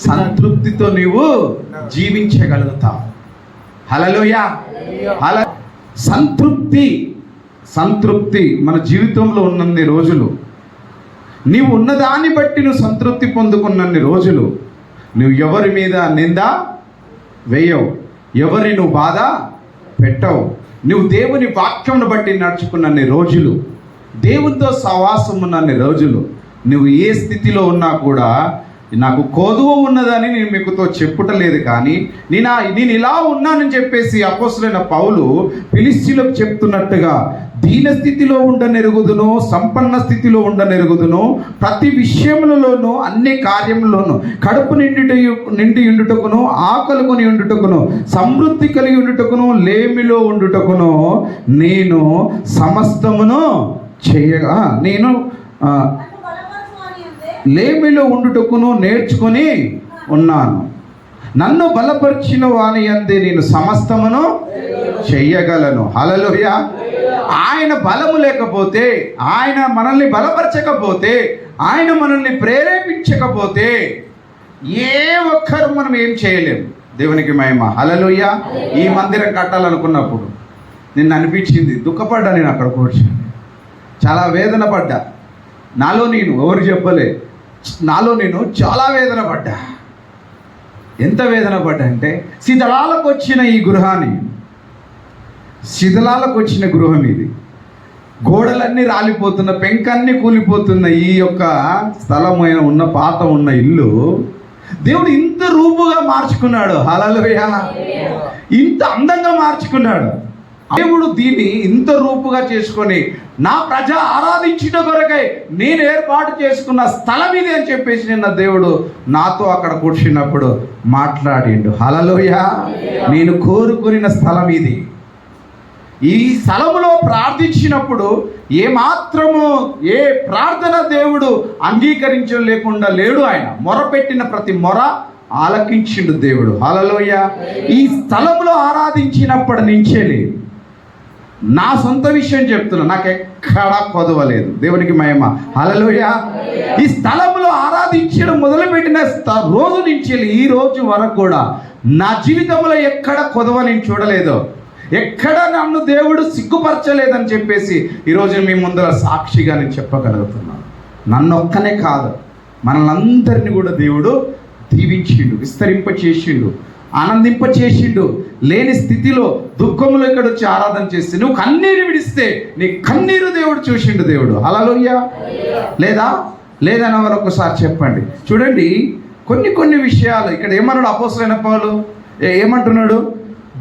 A: సంతృప్తితో నువ్వు జీవించగలుగుతావు. హల్లెలూయా. సంతృప్తి మన జీవితంలో ఉన్నన్ని రోజులు, నీవు ఉన్నదాన్ని బట్టి నువ్వు సంతృప్తి పొందుకున్నన్ని రోజులు నువ్వు ఎవరి మీద నింద వేయవు, ఎవరి నువ్వు బాధ పెట్టవు. నువ్వు దేవుని వాక్యంను బట్టి నడుచుకున్నన్ని రోజులు, దేవునితో సహవాసం ఉన్నన్ని రోజులు, నువ్వు ఏ స్థితిలో ఉన్నా కూడా నాకు కోదువ ఉన్నదని నేను మీకుతో చెప్పుటలేదు, కానీ నేను ఇలా ఉన్నానని చెప్పేసి అపోస్తలుడైన పౌలు ఫిలిష్తీయులకు చెప్తున్నట్టుగా దీన స్థితిలో ఉండనెరుగుదును, సంపన్న స్థితిలో ఉండనెరుగుదును, ప్రతి విషయములలోనూ అన్ని కార్యములలోనూ కడుపు నిండి ఉండుటకును, ఆకలికొని ఉండుటకును, సమృద్ధి కలిగి ఉండుటకును, లేమిలో ఉండుటకును నేను సమస్తమును చేయగా నేను లేమిలో ఉండుటకును నేర్చుకొని ఉన్నాను. నన్ను బలపరిచిన వాని యందే నేను సమస్తమును చెయ్యగలను. హల్లెలూయా. ఆయన బలము లేకపోతే, ఆయన మనల్ని బలపరచకపోతే, ఆయన మనల్ని ప్రేరేపించకపోతే ఏ ఒక్కరు మనం ఏం చేయలేము. దేవునికి మహిమ. హల్లెలూయా. ఈ మందిరం కట్టాలనుకున్నప్పుడు నిన్ను అనిపించింది, దుఃఖపడ్డా. నేను అక్కడ కూర్చొని చాలా వేదన పడ్డా. నాలో నేను ఎవరు చెప్పలే, నాలో నేను చాలా వేదన పడ్డా. ఎంత వేదన పడ్డా అంటే, శిథిలాలకు వచ్చిన ఈ గృహాన్ని, శిథిలాలకు వచ్చిన గృహం ఇది, గోడలన్నీ రాలిపోతున్న, పెంకన్నీ కూలిపోతున్న ఈ యొక్క స్థలమైన ఉన్న పాత ఉన్న ఇల్లు దేవుడు ఇంత రూపుగా మార్చుకున్నాడు. హల్లెలూయా. ఇంత అందంగా మార్చుకున్నాడు దేవుడు. దీన్ని ఇంత రూపుగా చేసుకొని నా ప్రజ ఆరాధించిన కొరకై నేను ఏర్పాటు చేసుకున్న స్థలం ఇది అని చెప్పేసి నిన్న దేవుడు నాతో అక్కడ కూర్చున్నప్పుడు మాట్లాడిండు. హల్లెలూయా. నేను కోరుకున్న స్థలం ఇది. ఈ స్థలములో ప్రార్థించినప్పుడు ఏమాత్రము ఏ ప్రార్థన దేవుడు అంగీకరించడం లేకుండా లేడు. ఆయన మొరపెట్టిన ప్రతి మొర ఆలకించిండు దేవుడు. హల్లెలూయా. ఈ స్థలంలో ఆరాధించినప్పటి నుంచే లేదు. నా సొంత విషయం చెప్తున్నా, నాకు ఎక్కడా కొదవలేదు. దేవునికి మహిమ. హల్లెలూయా. ఈ స్థలంలో ఆరాధించడం మొదలుపెట్టిన రోజు నుంచి ఈ రోజు వరకు కూడా నా జీవితంలో ఎక్కడ కొదవ నేను చూడలేదు, ఎక్కడ నన్ను దేవుడు సిగ్గుపరచలేదని చెప్పేసి ఈరోజు మీ ముందర సాక్షిగా నేను చెప్పగలుగుతున్నాను. నన్ను ఒక్కనే కాదు, మనల్ని కూడా దేవుడు దీవించిండు, విస్తరింపచేసిండు, ఆనందింపచేసిండు. లేని స్థితిలో దుఃఖంలో ఇక్కడ వచ్చి ఆరాధన చేస్తే నువ్వు కన్నీరు విడిస్తే నీ కన్నీరు దేవుడు చూసిండు దేవుడు. హల్లెలూయా. లేదని ఎవరు ఒకసారి చెప్పండి. చూడండి, కొన్ని విషయాలు ఇక్కడ ఏమన్నాడు అపోస్తలుడైన పౌలు? ఏమంటున్నాడు?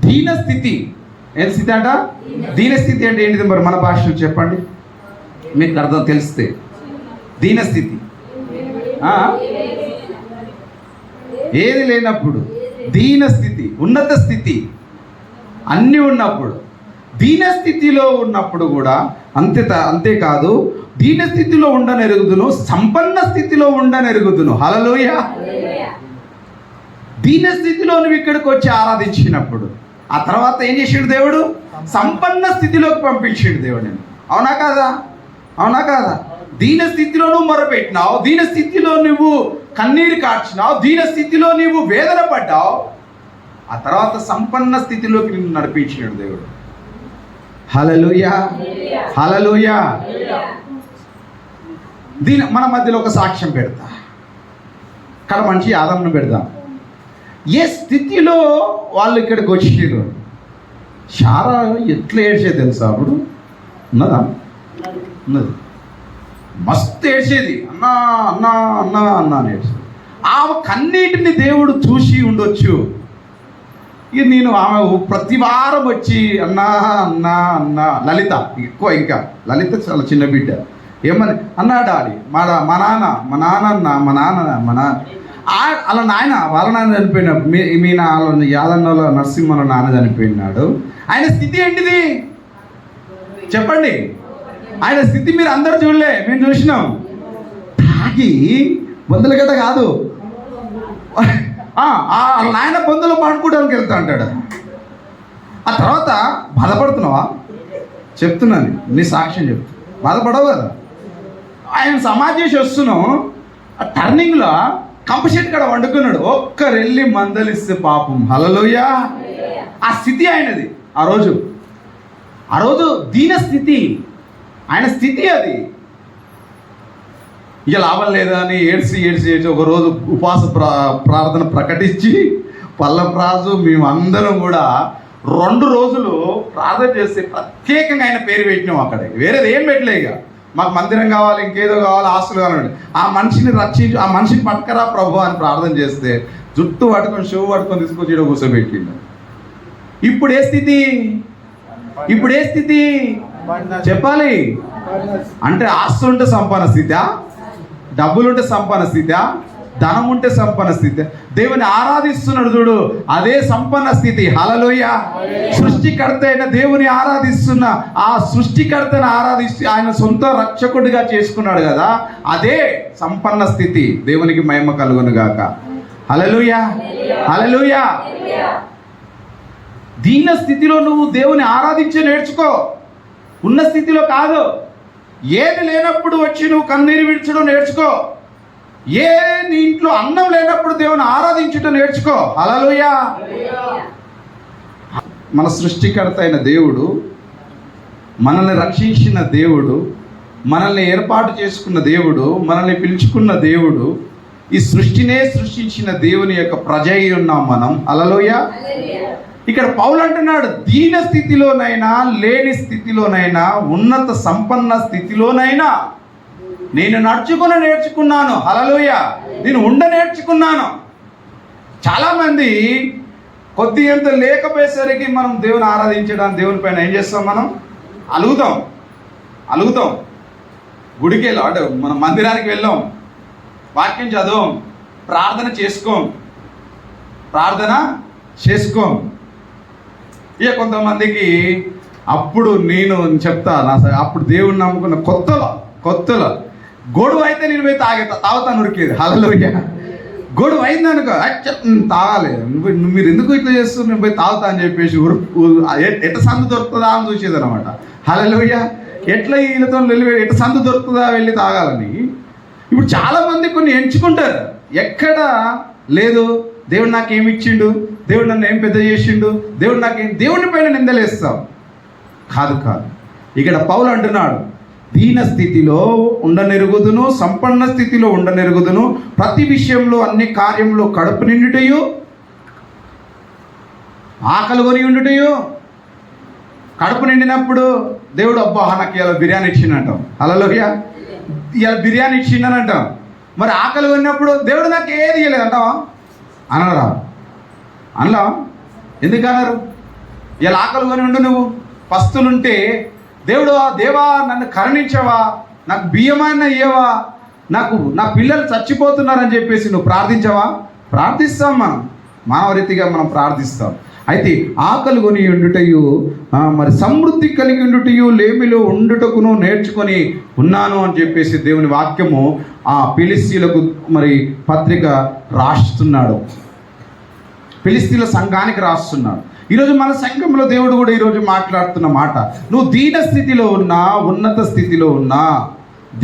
A: దీనస్థితి. ఏం స్థితి అంట? దీనస్థితి అంటే ఏంటిది మరి మన భాషలో చెప్పండి, మీకు అర్థం తెలిస్తే. దీనస్థితి ఏది లేనప్పుడు, దీనస్థితి, ఉన్నత స్థితి అన్నీ ఉన్నప్పుడు, దీనస్థితిలో ఉన్నప్పుడు కూడా అంతేకాదు, దీనస్థితిలో ఉండనెరుగుదును, సంపన్న స్థితిలో ఉండనెరుగుదును. హల్లెలూయా. దీనస్థితిలో నువ్వు ఇక్కడికి వచ్చి ఆరాధించినప్పుడు ఆ తర్వాత ఏం చేసాడు దేవుడు? సంపన్న స్థితిలోకి పంపించాడు దేవుడు. అవునా కాదా? అవునా కాదా? దీన స్థితిలో నువ్వు మొరపెట్టినావు, దీన స్థితిలో నువ్వు కన్నీరు కార్చినావు, దీన స్థితిలో నువ్వు వేదన పడ్డావు. ఆ తర్వాత సంపన్న స్థితిలోకి నిన్ను నడిపించినాడు దేవుడు. హల్లెలూయా. హల్లెలూయా. మన మధ్యలో ఒక సాక్ష్యం పెడతా, ఇక్కడ మంచి ఆదరణ పెడదాం. ఏ స్థితిలో వాళ్ళు ఇక్కడికి వచ్చారు, చాలా ఎట్లా ఏడ్చేది తెలుసా? అప్పుడు ఉన్నదా? ఉన్నది. మస్తు ఏడ్చేది, అన్నా అన్నా అన్నా అన్నా అని ఏడ్చేది. ఆమె కన్నీటిని దేవుడు చూసి ఉండొచ్చు. ఇక నేను ఆమె ప్రతి వారం వచ్చి అన్నా అన్నా అన్నా, లలిత ఎక్కువ, ఇంకా లలిత చాలా చిన్న బిడ్డ, ఏమని అన్నాడు డాడీ మా నాన్న అలా నాయన వాళ్ళ నాన్న చనిపోయినాడు. మీ యాదన్నలో నరసింహ నాన్న చనిపోయినాడు. ఆయన స్థితి ఏంటిది చెప్పండి? ఆయన స్థితి మీరు అందరు చూడలే, మేము చూసినాం. తాగి బొందలగడ్డ కాదు, నాయన బొందలు పాడుకోవడానికి వెళ్తా అంటాడు. ఆ తర్వాత బాధపడుతున్నావా? చెప్తున్నాను, నీ సాక్ష్యం చెప్తా. బాధపడవు కదా. ఆయన సమాధి చేసి వస్తున్నాం, ఆ టర్నింగ్లో కంపషెట్ కాడ వండుకున్నాడు. ఒక్కరు వెళ్ళి మందలిస్తే పాపం. హల్లెలూయా. ఆ స్థితి ఆయనది ఆ రోజు దీన స్థితి, ఆయన స్థితి అది. ఇక లాభం లేదా అని ఏడ్చి ఒకరోజు ఉపవాస ప్రార్థన ప్రకటించి పల్లప్రాజు మేమందరం కూడా 2 రోజులు ప్రార్థన చేస్తే ప్రత్యేకంగా ఆయన పేరు పెట్టినాం. అక్కడ వేరేది ఏం పెట్టలే. ఇక మాకు మందిరం కావాలి, ఇంకేదో కావాలి, ఆస్తులు కావాలి. ఆ మనిషిని రక్షించు, ఆ మనిషిని పట్టుకరా ప్రభు అని ప్రార్థన చేస్తే జుట్టు పట్టుకొని షూ పట్టుకొని తీసుకొచ్చి ఇక్కడ కూర్చోబెట్టిండు. ఇప్పుడు ఏ స్థితి చెప్పాలి? అంటే ఆస్తులు ఉంటే సంపన్న స్థితా, డబ్బులు ఉంటే సంపన్న స్థితా, ధనం ఉంటే సంపన్న స్థితి. దేవుని ఆరాధిస్తున్నాడు చూడు, అదే సంపన్న స్థితి. హల్లెలూయా. సృష్టికర్త అయిన దేవుని ఆరాధిస్తున్న ఆ సృష్టికర్తను ఆరాధిస్తూ ఆయన సొంత రక్షకుడిగా చేసుకున్నాడు కదా, అదే సంపన్న స్థితి. దేవునికి మహిమ కలుగును గాక. హల్లెలూయా, హల్లెలూయా. దీన స్థితిలో నువ్వు దేవుని ఆరాధించే నేర్చుకో, ఉన్న స్థితిలో కాదు. ఏది లేనప్పుడు వచ్చి నువ్వు కన్నీరు విడిచడం నేర్చుకో. నీ ఇంట్లో అన్నం లేనప్పుడు దేవుని ఆరాధించడం నేర్చుకో. హల్లెలూయా. మన సృష్టికర్త అయిన దేవుడు, మనల్ని రక్షించిన దేవుడు, మనల్ని ఏర్పాటు చేసుకున్న దేవుడు, మనల్ని పిలుచుకున్న దేవుడు, ఈ సృష్టినే సృష్టించిన దేవుని యొక్క ప్రజ అయి ఉన్నాం మనం. హల్లెలూయా. ఇక్కడ పౌలు అంటున్నాడు, దీన స్థితిలోనైనా, లేని స్థితిలోనైనా, ఉన్నత సంపన్న స్థితిలోనైనా నేను నేర్చుకున్నాను. హల్లెలూయా. నేను నేర్చుకున్నాను. చాలామంది కొద్దిగంత లేకపోయేసరికి మనం దేవుని ఆరాధించడానికి దేవుని పైన ఏం చేస్తాం? మనం అలుగుతాం. గుడికి వెళ్ళాం, అంటే మనం మందిరానికి వెళ్ళాం, వాక్యం చదవం, ప్రార్థన చేసుకోం. ఇక కొంతమందికి అప్పుడు నేను చెప్తా, అప్పుడు దేవుని నమ్ముకున్న కొత్తలో గొడవ అయితే నేను పోయి తాగుతాను ఉరికేది. హల్లెలూయా. గొడవ అయిందనుకో, తాగాలి, మీరు ఎందుకు ఇట్లా చేస్తున్నారు, నేను పోయి తాగుతా అని చెప్పేసి ఎట్ట సందు దొరుకుతుందా అని చూసేది అనమాట. హల్లెలూయా. ఎట్లా వీళ్ళతో ఎట్ట సందు దొరుకుతుందా వెళ్ళి తాగాలని. ఇప్పుడు చాలామంది కొన్ని ఎంచుకుంటారు. ఎక్కడ లేదు, దేవుడు నాకేమి ఇచ్చిండు, దేవుడు నన్ను ఏం పెద్ద చేసిండు, దేవుని పైన నిందలేస్తాం. కాదు. ఇక్కడ పౌలు అంటున్నాడు, దీన స్థితిలో ఉండనెరుగుదును, సంపన్న స్థితిలో ఉండనెరుగుదును, ప్రతి విషయంలో అన్ని కార్యంలో కడుపు నిండుటయు, ఆకలి కొని ఉండుటయు. కడుపు నిండినప్పుడు దేవుడు అబ్బా నాకు ఇలా బిర్యానీ ఇచ్చిందంటాం. హల్లెలూయా. ఇలా బిర్యానీ ఇచ్చిండని అంటాం. మరి ఆకలి కొన్నప్పుడు దేవుడు నాకు ఏది ఇవ్వలేదంటావా? అనరా? అనలా? ఎందుకు అన్నారు? ఇలా ఆకలి కొని ఉండు, నువ్వు పస్తులుంటే దేవా నన్ను కరుణించవా, నాకు బియ్యమైనా ఇయ్యవా, నా పిల్లలు చచ్చిపోతున్నారని చెప్పేసి నువ్వు ప్రార్థించవా? ప్రార్థిస్తాం. మనం మానవ రీతిగా మనం ప్రార్థిస్తాం. అయితే ఆకలి కొని ఉండుటయు, మరి సమృద్ధి కలిగి ఉండుటయు, లేమిలో ఉండుటకును నేర్చుకొని ఉన్నాను అని చెప్పేసి దేవుని వాక్యము ఆ ఫిలిస్తీయులకు మరి పత్రిక రాస్తున్నాడు, ఫిలిస్తీయుల సంఘానికి రాస్తున్నాడు. ఈరోజు మన సంఘంలో దేవుడు కూడా ఈరోజు మాట్లాడుతున్న మాట, నువ్వు దీన స్థితిలో ఉన్నా, ఉన్నత స్థితిలో ఉన్నా,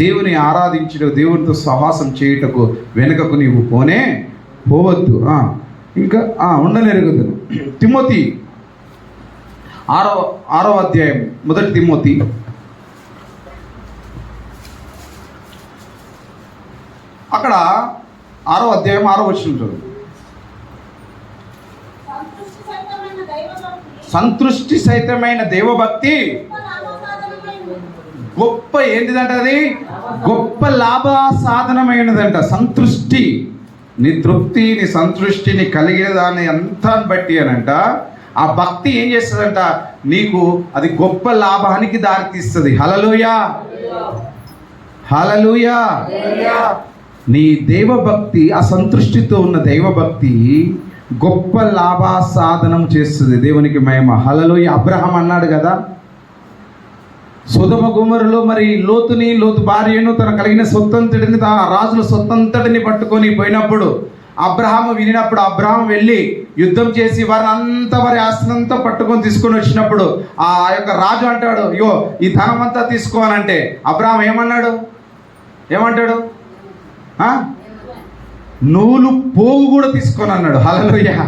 A: దేవుని ఆరాధించడం, దేవునితో సహవాసం చేయుటకు వెనుకకు నీవు పోవద్దు. ఇంకా ఉండనెరుగుదు. తిమోతి 6వ అధ్యాయం 1 తిమోతి అక్కడ 6వ అధ్యాయం 6వ వచనం చదువు. సంతృష్టి సహితమైన దైవభక్తి గొప్ప ఏంటిదంట? అది గొప్ప లాభ సాధనమైనదంట. సంతృష్టి, నీ తృప్తి, నీ సంతృష్టిని కలిగేదాన్ని అంతా బట్టి అనంట ఆ భక్తి ఏం చేస్తుందంట, నీకు అది గొప్ప లాభానికి దారితీస్తుంది. హల్లెలూయా. హల్లెలూయా. నీ దైవభక్తి, అసంతృష్టితో ఉన్న దైవభక్తి గొప్ప లాభ సాధనం చేస్తుంది. దేవునికి మహిమ. హల్లెలూయా. అబ్రహాం అన్నాడు కదా, సొదొమ గొమొర్రాలో మరి లోతు భార్యను తన కలిగిన సొత్తంతటిని, రాజుల సొత్తంతటిని పట్టుకొని పోయినప్పుడు అబ్రహాము వినినప్పుడు అబ్రహాం వెళ్ళి యుద్ధం చేసి వారి ఆస్తినంతా పట్టుకొని తీసుకొని వచ్చినప్పుడు ఆ యొక్క రాజు అంటాడు, అయ్యో ఈ ధనం అంతా తీసుకోవాలంటే అబ్రహాం ఏమంటాడు? నూలు పోగు కూడా తీసుకొని అన్నాడు. హల్లెలూయా.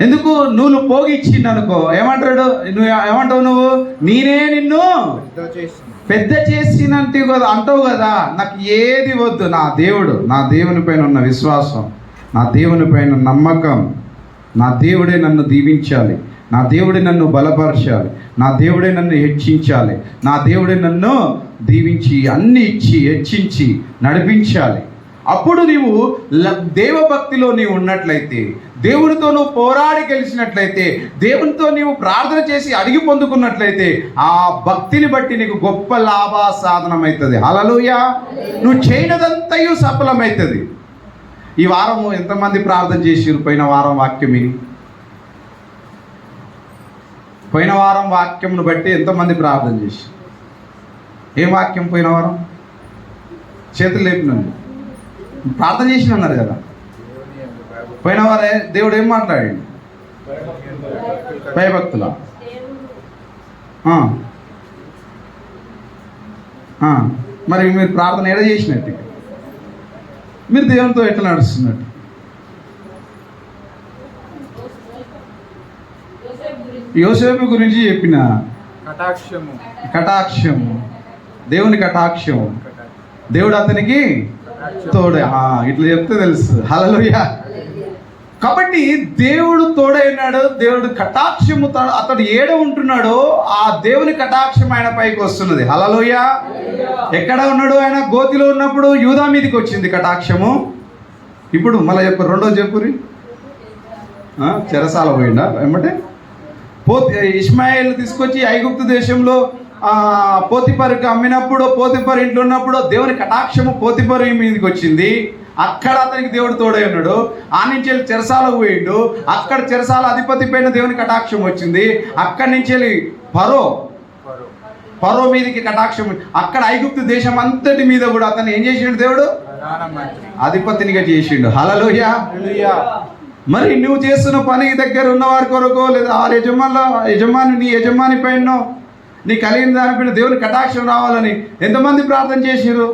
A: ఎందుకు? నూలు పోగు ఇచ్చింది అనుకో ఏమంటావు నువ్వు? నేనే నిన్ను పెద్ద చేసినంటే అంటావు కదా. నాకు ఏది వద్దు, నా దేవుని పైన ఉన్న విశ్వాసం, నా దేవుని పైన నమ్మకం, నా దేవుడే నన్ను దీవించాలి, నా దేవుడే నన్ను బలపరచాలి, నా దేవుడే నన్ను హెచ్చించాలి, నా దేవుడే నన్ను దీవించి అన్ని ఇచ్చి హెచ్చించి నడిపించాలి. అప్పుడు నీవు దేవభక్తిలో నీవు ఉన్నట్లయితే, దేవునితో నువ్వు పోరాడి గెలిచినట్లయితే, దేవునితో నీవు ప్రార్థన చేసి అడిగి పొందుకున్నట్లయితే ఆ భక్తిని బట్టి నీకు గొప్ప లాభ సాధనం అవుతుంది. హల్లెలూయా. నువ్వు చేయనదంతయు సఫలమవుతుంది. ఈ వారము ఎంతమంది ప్రార్థన చేసిరు? పోయిన వారం వాక్యమును బట్టి ఎంతమంది ప్రార్థన చేసి? ఏం వాక్యం పోయిన వారం? చేతులు లేపినండి ప్రార్థన చేసిన అన్నారు కదా. పోయిన వారే దేవుడు ఏం మాట్లాడండి? భయభక్తుల. మరి మీరు ప్రార్థన ఎడ చేసినట్టు? మీరు దేవునితో ఎట్లా నడుస్తున్నట్టు? యోసేపు గురించి చెప్పిన కటాక్షము, దేవుని కటాక్షము, దేవుడు అతనికి తోడే. ఇట్లా చెప్తే తెలుసు. హల్లెలూయా. కాబట్టి దేవుడు తోడైనాడు. దేవుడు కటాక్షము, అతడు ఏడ ఉంటున్నాడో ఆ దేవుని కటాక్షం ఆయన పైకి వస్తున్నది. హల్లెలూయా. ఎక్కడ ఉన్నాడు ఆయన? గోతిలో ఉన్నప్పుడు యూదా మీదకి వచ్చింది కటాక్షము. ఇప్పుడు మళ్ళీ రెండో చెప్పురి. చెరసాల పోయిండా ఏమంటే? ఇష్మాయేల్ తీసుకొచ్చి ఐగుప్తు దేశంలో పోతిఫరుకి అమ్మినప్పుడు, పోతిఫరు ఇంట్లో ఉన్నప్పుడు దేవుని కటాక్షము పోతిఫరు మీదకి వచ్చింది. అక్కడ అతనికి దేవుడు తోడై ఉన్నాడు. ఆ నుంచి వెళ్ళి చెరసాలకు పోయిండు. అక్కడ చెరసాల అధిపతి పైన దేవుని కటాక్షం వచ్చింది. అక్కడి నుంచి వెళ్ళి ఫరో మీదకి కటాక్షం. అక్కడ ఐగుప్తు దేశం అంతటి మీద కూడా అతను ఏం చేసిండు? దేవుడు అధిపతినిగా చేసిండు. హల్లెలూయా. మరి నువ్వు చేస్తున్న పని దగ్గర ఉన్న వారి కొరకు, లేదా ఆ నీ యజమాని పైన నీ కలిగిన దానిపైన దేవుని కటాక్షం రావాలని ఎంతమంది ప్రార్థన చేసిరు?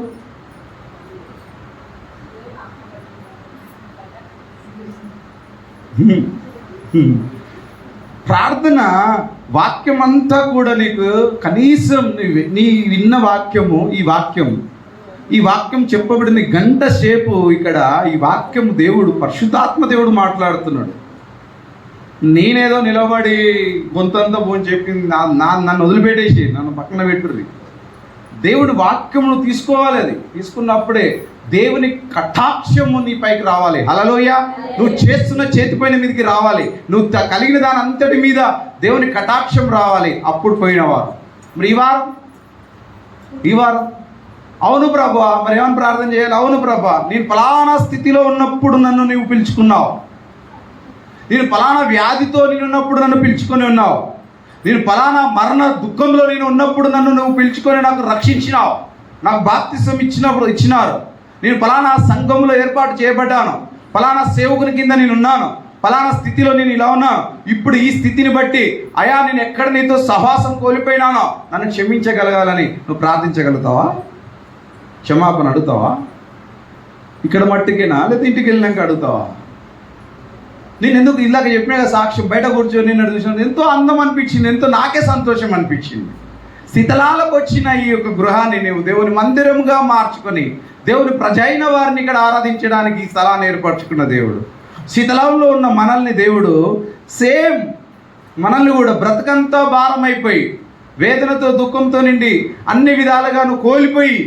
A: ప్రార్థన వాక్యం అంతా కూడా నీకు కనీసం నీ విన్న వాక్యము, ఈ వాక్యం చెప్పబడిన గంట సేపు ఇక్కడ ఈ వాక్యము దేవుడు, పరిశుద్ధాత్మ దేవుడు మాట్లాడుతున్నాడు. నేనేదో నిలబడి గొంతంతా పోని చెప్పింది నన్ను వదిలిపెట్టేసి నన్ను పక్కన పెట్టుర్రి. దేవుడి వాక్యమును తీసుకోవాలి. అది తీసుకున్నప్పుడే దేవుని కటాక్షము నీ పైకి రావాలి. హల్లెలూయా. నువ్వు చేస్తున్న చేతిపైన మీదకి రావాలి. నువ్వు కలిగిన దాని అంతటి మీద దేవుని కటాక్షం రావాలి. అప్పుడు పోయినవారు. మరి ఈ వారం అవును ప్రభా, మరి ఏమని ప్రార్థన చేయాలి? అవును ప్రభా, నేను ఫలానా స్థితిలో ఉన్నప్పుడు నన్ను నీవు పిలుచుకున్నావు. నేను ఫలానా వ్యాధితో నేను ఉన్నప్పుడు నన్ను పిలుచుకొని ఉన్నావు. నేను ఫలానా మరణ దుఃఖంలో నేను ఉన్నప్పుడు నన్ను నువ్వు పిలుచుకొని నాకు రక్షించినావు. నాకు బాప్తిసం ఇచ్చినారు. నేను ఫలానా సంఘంలో ఏర్పాటు చేయబడ్డాను. ఫలానా సేవకుని కింద నేను ఉన్నాను. ఫలానా స్థితిలో నేను ఇలా ఉన్నాను. ఇప్పుడు ఈ స్థితిని బట్టి అయా నేను ఎక్కడ నీతో సహవాసం కోల్పోయినానో నన్ను క్షమించగలగాలని నువ్వు ప్రార్థించగలుగుతావా? క్షమాపణ అడుగుతావా? ఇక్కడ మట్టికేనా, లేదా ఇంటికి వెళ్ళినాక అడుగుతావా? నేను ఎందుకు ఇలాగ చెప్పిన సాక్ష్యం, బయట కూర్చొని నిన్ను చూసినప్పుడు ఎంతో అందం అనిపించింది, ఎంతో నాకే సంతోషం అనిపించింది. శిథిలాలకు వచ్చిన ఈ యొక్క గృహాన్ని నీవు దేవుని మందిరముగా మార్చుకొని దేవుని ప్రజైన వారిని ఇక్కడ ఆరాధించడానికి ఈ స్థలాన్ని ఏర్పరచుకున్న దేవుడు. శిథిలంలో ఉన్న మనల్ని దేవుడు సేమ్ మనల్ని కూడా బ్రతకంతా భారమైపోయి వేదనతో దుఃఖంతో నిండి అన్ని విధాలుగా నువ్వు కోల్పోయి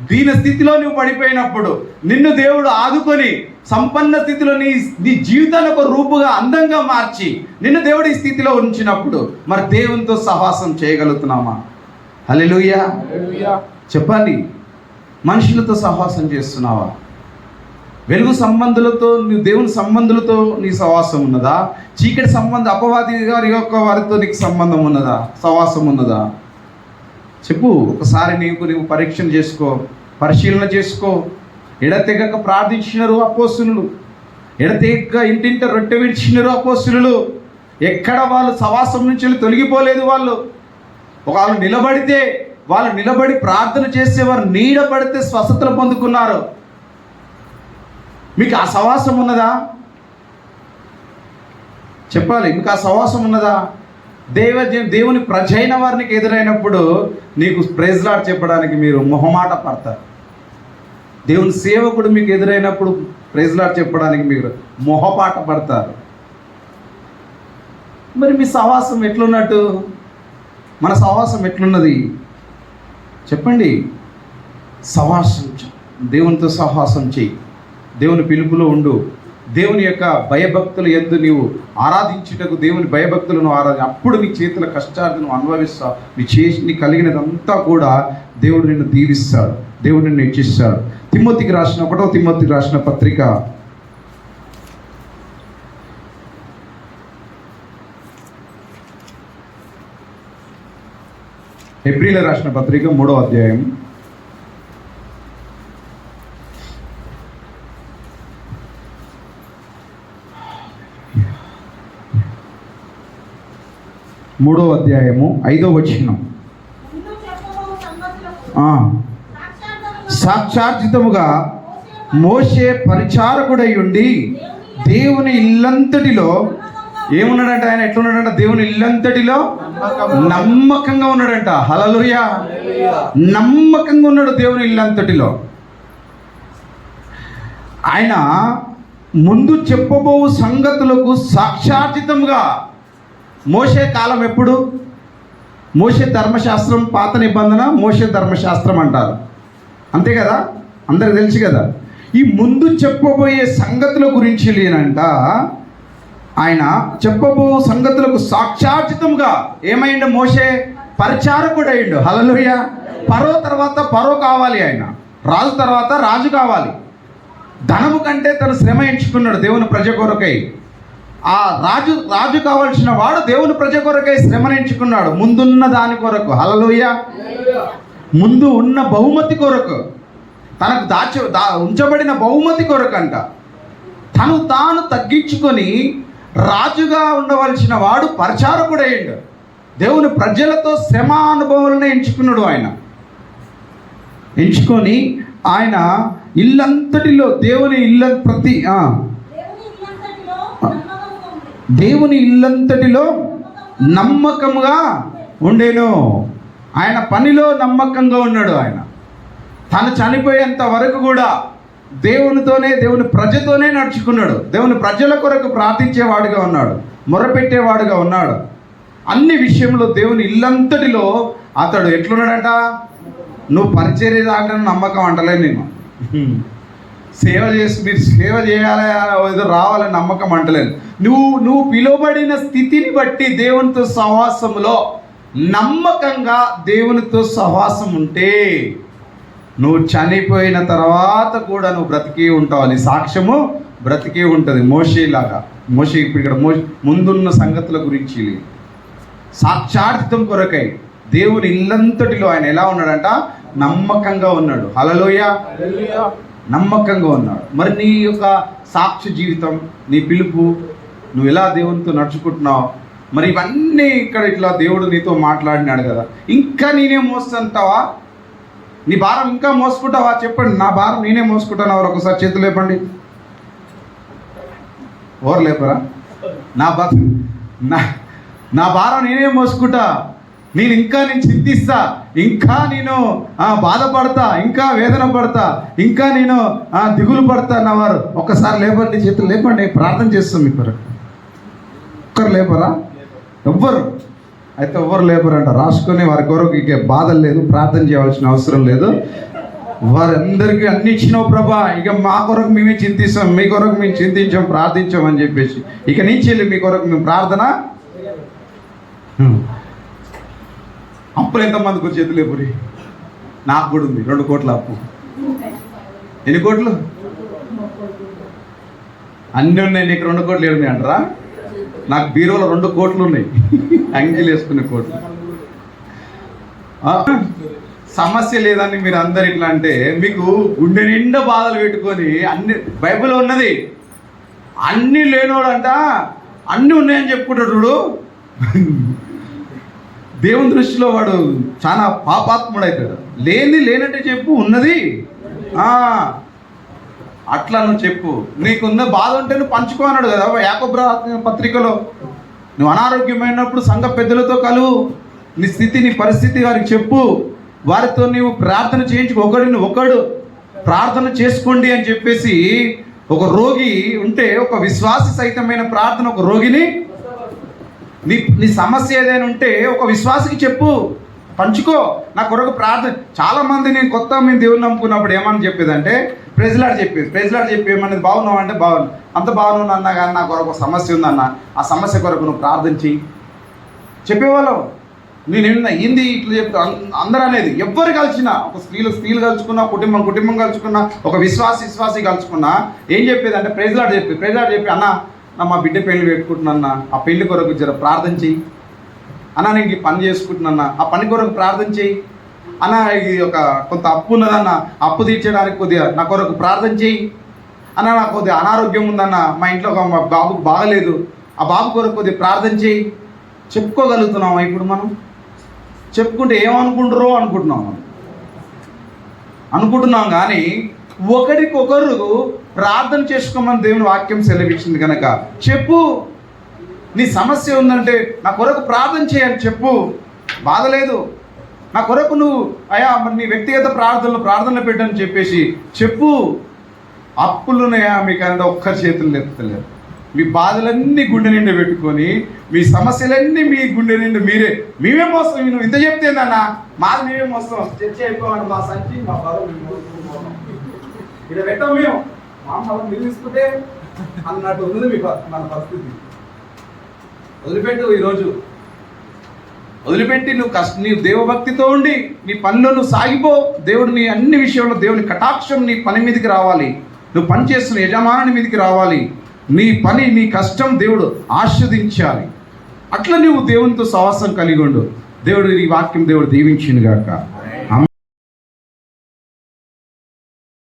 A: దీన స్థితిలో నువ్వు పడిపోయినప్పుడు నిన్ను దేవుడు ఆదుకొని సంపన్న స్థితిలో నీ జీవితాన్ని ఒక రూపుగా అందంగా మార్చి నిన్ను దేవుడు ఈ స్థితిలో ఉంచినప్పుడు మరి దేవునితో సహవాసం చేయగలుగుతున్నామా? హల్లెలూయా. చెప్పండి. మనుషులతో సహవాసం చేస్తున్నావా? వెలుగు సంబంధులతో, నీ దేవుని సంబంధులతో నీ సహవాసం ఉన్నదా? చీకటి సంబంధం, అపవాది గారి యొక్క వారితో నీకు సంబంధం ఉన్నదా, సహవాసం ఉన్నదా? చెప్పు. ఒకసారి నీవు పరీక్షణ చేసుకో, పరిశీలన చేసుకో. ఎడతెగక ప్రార్థించినారు అపోస్తులు, ఎడతెగక ఇంటింట రొట్టె విడిచినారు అపోస్తులు. ఎక్కడ వాళ్ళు సహవాసం నుంచి తొలగిపోలేదు. వాళ్ళు నిలబడి ప్రార్థన చేసేవారు, నీడ పడితే స్వస్థతలు పొందుకున్నారు. మీకు ఆ సహవాసం ఉన్నదా? చెప్పాలి. మీకు ఆ సహవాసం ఉన్నదా? దేవుని ప్రజ అయిన వారికి ఎదురైనప్పుడు నీకు ప్రైజ్ లార్డ్ చెప్పడానికి మీరు మొహమాట పడతారు. దేవుని సేవకుడు మీకు ఎదురైనప్పుడు ప్రైజ్ లార్డ్ చెప్పడానికి మీరు మొహపాట పడతారు. మరి మీ సహవాసం ఎట్లున్నట్టు? మన సహవాసం ఎట్లున్నది చెప్పండి. సహవాసం, దేవునితో సహవాసం చేయి, దేవుని పిలుపులో ఉండు, దేవుని యొక్క భయభక్తులు యందు నీవు ఆరాధించుటకు దేవుని భయభక్తులను అప్పుడు నీ చేతుల కష్టాలను అనుభవిస్తావు. నీ కలిగినదంతా కూడా దేవుడు నిన్ను దీవిస్తాడు, దేవుడు నిన్ను హెచ్చిస్తాడు. తిమోతికి రాసిన 1వ తిమోతికి రాసిన పత్రిక 3వ అధ్యాయం 3వ అధ్యాయము 5వ వచనం. సాక్షార్జితముగా మోషే పరిచారకుడై ఉండి దేవుని ఇల్లంతటిలో ఏమున్నాడంట? ఆయన ఎట్లున్నాడంట? దేవుని ఇల్లంతటిలో నమ్మకంగా ఉన్నాడంట. హల్లెలూయా. నమ్మకంగా ఉన్నాడు దేవుని ఇల్లంతటిలో. ఆయన ముందు చెప్పబో సంగతులకు సాక్షార్జితముగా. మోషే కాలం ఎప్పుడు? మోషే ధర్మశాస్త్రం, పాత నిబంధన మోషే ధర్మశాస్త్రం అంటారు, అంతే కదా, అందరికి తెలుసు కదా. ఈ ముందు చెప్పబోయే సంగతుల గురించి లేనంట. ఆయన చెప్పబో సంగతులకు సాక్షార్జితంగా ఏమైండు? మోషే పరిచారకుడు అయ్యిండు. హల్లెలూయా. పరో తర్వాత పరో కావాలి, ఆయన రాజు తర్వాత రాజు కావాలి. ధనము కంటే తను శ్రమ ఎంచుకున్నాడు దేవుని ప్రజ కొరకై. ఆ రాజు కావాల్సిన వాడు దేవుని ప్రజ కొరకై శ్రమను ఎంచుకున్నాడు, ముందున్న దాని కొరకు. హల్లెలూయా. ముందు ఉన్న బహుమతి కొరకు, తనకు ఉంచబడిన బహుమతి కొరకు అంట. తాను తగ్గించుకొని రాజుగా ఉండవలసిన వాడు పరిచారకుడయ్యిండు. దేవుని ప్రజలతో శ్రమ అనుభవాలను ఎంచుకున్నాడు. ఆయన ఎంచుకొని ఆయన ఇల్లంతటిలో దేవుని ఇల్లంతటిలో నమ్మకంగా ఉండేను. ఆయన పనిలో నమ్మకంగా ఉన్నాడు. ఆయన తను చనిపోయేంత వరకు కూడా దేవుని ప్రజతోనే నడుచుకున్నాడు. దేవుని ప్రజల కొరకు ప్రార్థించేవాడుగా ఉన్నాడు, మొరపెట్టేవాడుగా ఉన్నాడు. అన్ని విషయంలో దేవుని ఇల్లంతటిలో అతడు ఎట్లున్నాడంట? నువ్వు పరిచర్య దాకా నమ్మకం అంటలేదు, నేను మీరు సేవ చేయాలి, ఏదో రావాలని నమ్మకం అంటలేదు. నువ్వు పిలువబడిన స్థితిని బట్టి దేవునితో సహవాసంలో నమ్మకంగా దేవునితో సహవాసం ఉంటే నువ్వు చనిపోయిన తర్వాత కూడా నువ్వు బ్రతికి ఉంటావు. నీ సాక్ష్యము బ్రతికే ఉంటుంది. మోషే ఇప్పుడు ఇక్కడ ముందున్న సంగతుల గురించి సాక్షార్థితం కొరకై దేవుని ఇల్లంతటిలో ఆయన ఎలా ఉన్నాడంట? నమ్మకంగా ఉన్నాడు. హల్లెలూయా. నమ్మకంగా ఉన్నాడు. మరి నీ యొక్క సాక్షి జీవితం, నీ పిలుపు, నువ్వు ఎలా దేవునితో నడుచుకుంటున్నావు? మరి ఇవన్నీ ఇక్కడ ఇట్లా దేవుడు నీతో మాట్లాడినాడు కదా, ఇంకా నేనే మోస్తుంటావా? నీ భారం ఇంకా మోసుకుంటావా? చెప్పండి. నా భారం నేనే మోసుకుంటాను. ఎవరు ఒకసారి చేతులు లేపండి. ఎవరు లేపరా? నా భారం నేనే మోసుకుంటా. నేను చింతిస్తా, ఇంకా నేను బాధపడతా, ఇంకా వేదన పడతా, ఇంకా నేను దిగులు పడతా అన్నవారు ఒక్కసారి లేపండి, చేతులు లేపండి. ప్రార్థన చేస్తాం. మీ కొరకు ఒక్కరు లేపరా? ఎవ్వరు అయితే ఎవ్వరు లేపరంట. రాసుకొని వారి కొరకు ఇక బాధలు లేదు, ప్రార్థన చేయవలసిన అవసరం లేదు. వారందరికీ అన్ని ఇచ్చినావు ప్రభా, ఇక మా కొరకు మేమే చింతిస్తాం, మీ కొరకు మేము చింతించాం, ప్రార్థించాం అని చెప్పేసి ఇక నుంచి వెళ్ళి మీ కొరకు మేము ప్రార్థన. అప్పులు ఎంతమందికి చేతులు లేపురి? నాకు కూడా ఉంది 2 కోట్ల అప్పు. ఎన్ని కోట్లు? అన్నీ ఉన్నాయి. నీకు 2 కోట్లు ఏమి అంటారా? నాకు బీరోలో 2 కోట్లు ఉన్నాయి, అంగీలు వేసుకునే కోట్లు. సమస్య లేదని మీరు అందరు ఇట్లా అంటే, మీకు గుండె నిండా బాధలు పెట్టుకొని అన్ని బైబిల్ ఉన్నది, అన్నీ లేనోడంట అన్నీ ఉన్నాయని చెప్పుకుంటాడు చూడు. దేవుని దృష్టిలో వాడు చాలా పాపాత్ముడు అవుతాడు. లేనట్టే చెప్పు, ఉన్నది అట్లా నువ్వు చెప్పు. నీకున్న బాధ ఉంటే నువ్వు పంచుకో అన్నాడు కదా యాకోబు పత్రికలో. నువ్వు అనారోగ్యమైనప్పుడు సంఘ పెద్దలతో కలువు, నీ స్థితి నీ పరిస్థితి వారికి చెప్పు, వారితో నీవు ప్రార్థన చేయించుకో, ఒకడు ప్రార్థన చేసుకోండి అని చెప్పేసి. ఒక రోగి ఉంటే ఒక విశ్వాసి సహితమైన ప్రార్థన ఒక రోగిని, నీ సమస్య ఏదైనా ఉంటే ఒక విశ్వాసికి చెప్పు, పంచుకో. నా కొరకు ప్రార్థన. చాలామంది నేను మేము దేవుని నమ్ముకున్నప్పుడు ఏమని చెప్పేదంటే ప్రెజలాడ్ చెప్పి ఏమన్నది, బాగున్నావు అంటే బాగున్నావు, అంత బాగున్నావు అన్నా, కానీ నా కొరకు ఒక సమస్య ఉందన్న, ఆ సమస్య కొరకు నువ్వు ప్రార్థించి చెప్పేవాళ్ళం. నేను ఏంది ఇట్లా చెప్తా అందరూ అనేది. ఎవ్వరు కలిసినా, ఒక స్త్రీలు కలుసుకున్నా, కుటుంబం కలుసుకున్నా, ఒక విశ్వాసి కలుసుకున్నా ఏం చెప్పేది అంటే ప్రెజలాడ్ చెప్పి అన్న మా బిడ్డ పెళ్లి పెట్టుకుంటున్నా, ఆ పెళ్లి కొరకు జర ప్రార్థన చెయ్యి అన్న, నేను ఈ పని చేసుకుంటున్నా, ఆ పని కొరకు ప్రార్థన చెయ్యి అన్న, ఇది ఒక కొంత అప్పు ఉన్నదన్న, అప్పు తీర్చడానికి కొద్దిగా నా కొరకు ప్రార్థన చెయ్యి అన్న, నాకు కొద్దిగా అనారోగ్యం ఉందన్న, మా ఇంట్లో మా బాబుకు బాగలేదు, ఆ బాబు కొరకు కొద్దిగా ప్రార్థన చెయ్యి. చెప్పుకోగలుగుతున్నాం ఇప్పుడు మనం? చెప్పుకుంటే ఏమనుకుంటారో అనుకుంటున్నాం కానీ ఒకరికొకరు ప్రార్థన చేసుకోమని దేవుని వాక్యం సెలవిచ్చింది కనుక చెప్పు. నీ సమస్య ఉందంటే నా కొరకు ప్రార్థన చేయని చెప్పు, బాధ లేదు. నా కొరకు నువ్వు అయ్యా మరి నీ వ్యక్తిగత ప్రార్థనలు పెట్టని చెప్పేసి చెప్పు. అప్పులున్నాయా మీకు అంటే ఒక్కరి చేతులు లేపుతలేరు. మీ బాధలన్నీ గుండె నిండా పెట్టుకొని, మీ సమస్యలన్నీ మీ గుండె నిండా మేమే మోస్తాం. నువ్వు ఇంత చెప్తేందన్నా, మాది మేమే మోస్తాం. చర్చ అయిపోవాలి, మా సంచి మా బాధ ఇక్కడ పెట్టాం మేము, మా బాధ మీరు తీసుకుంటే అన్నట్టు ఉన్నది మన పరిస్థితి. వదిలిపెట్టి నువ్వు దేవభక్తితో ఉండి నీ పనిలో నువ్వు సాగిపో. దేవుడు నీ అన్ని విషయంలో దేవుని కటాక్షం నీ పని మీదకి రావాలి. నువ్వు పని చేస్తున్న యజమాని మీదకి రావాలి. నీ పని నీ కష్టం దేవుడు ఆస్వాదించాలి. అట్లా నువ్వు దేవునితో సహవాసం కలిగి ఉండు. దేవుడు ఈ వాక్యం దేవుడు దీవించింది గాక.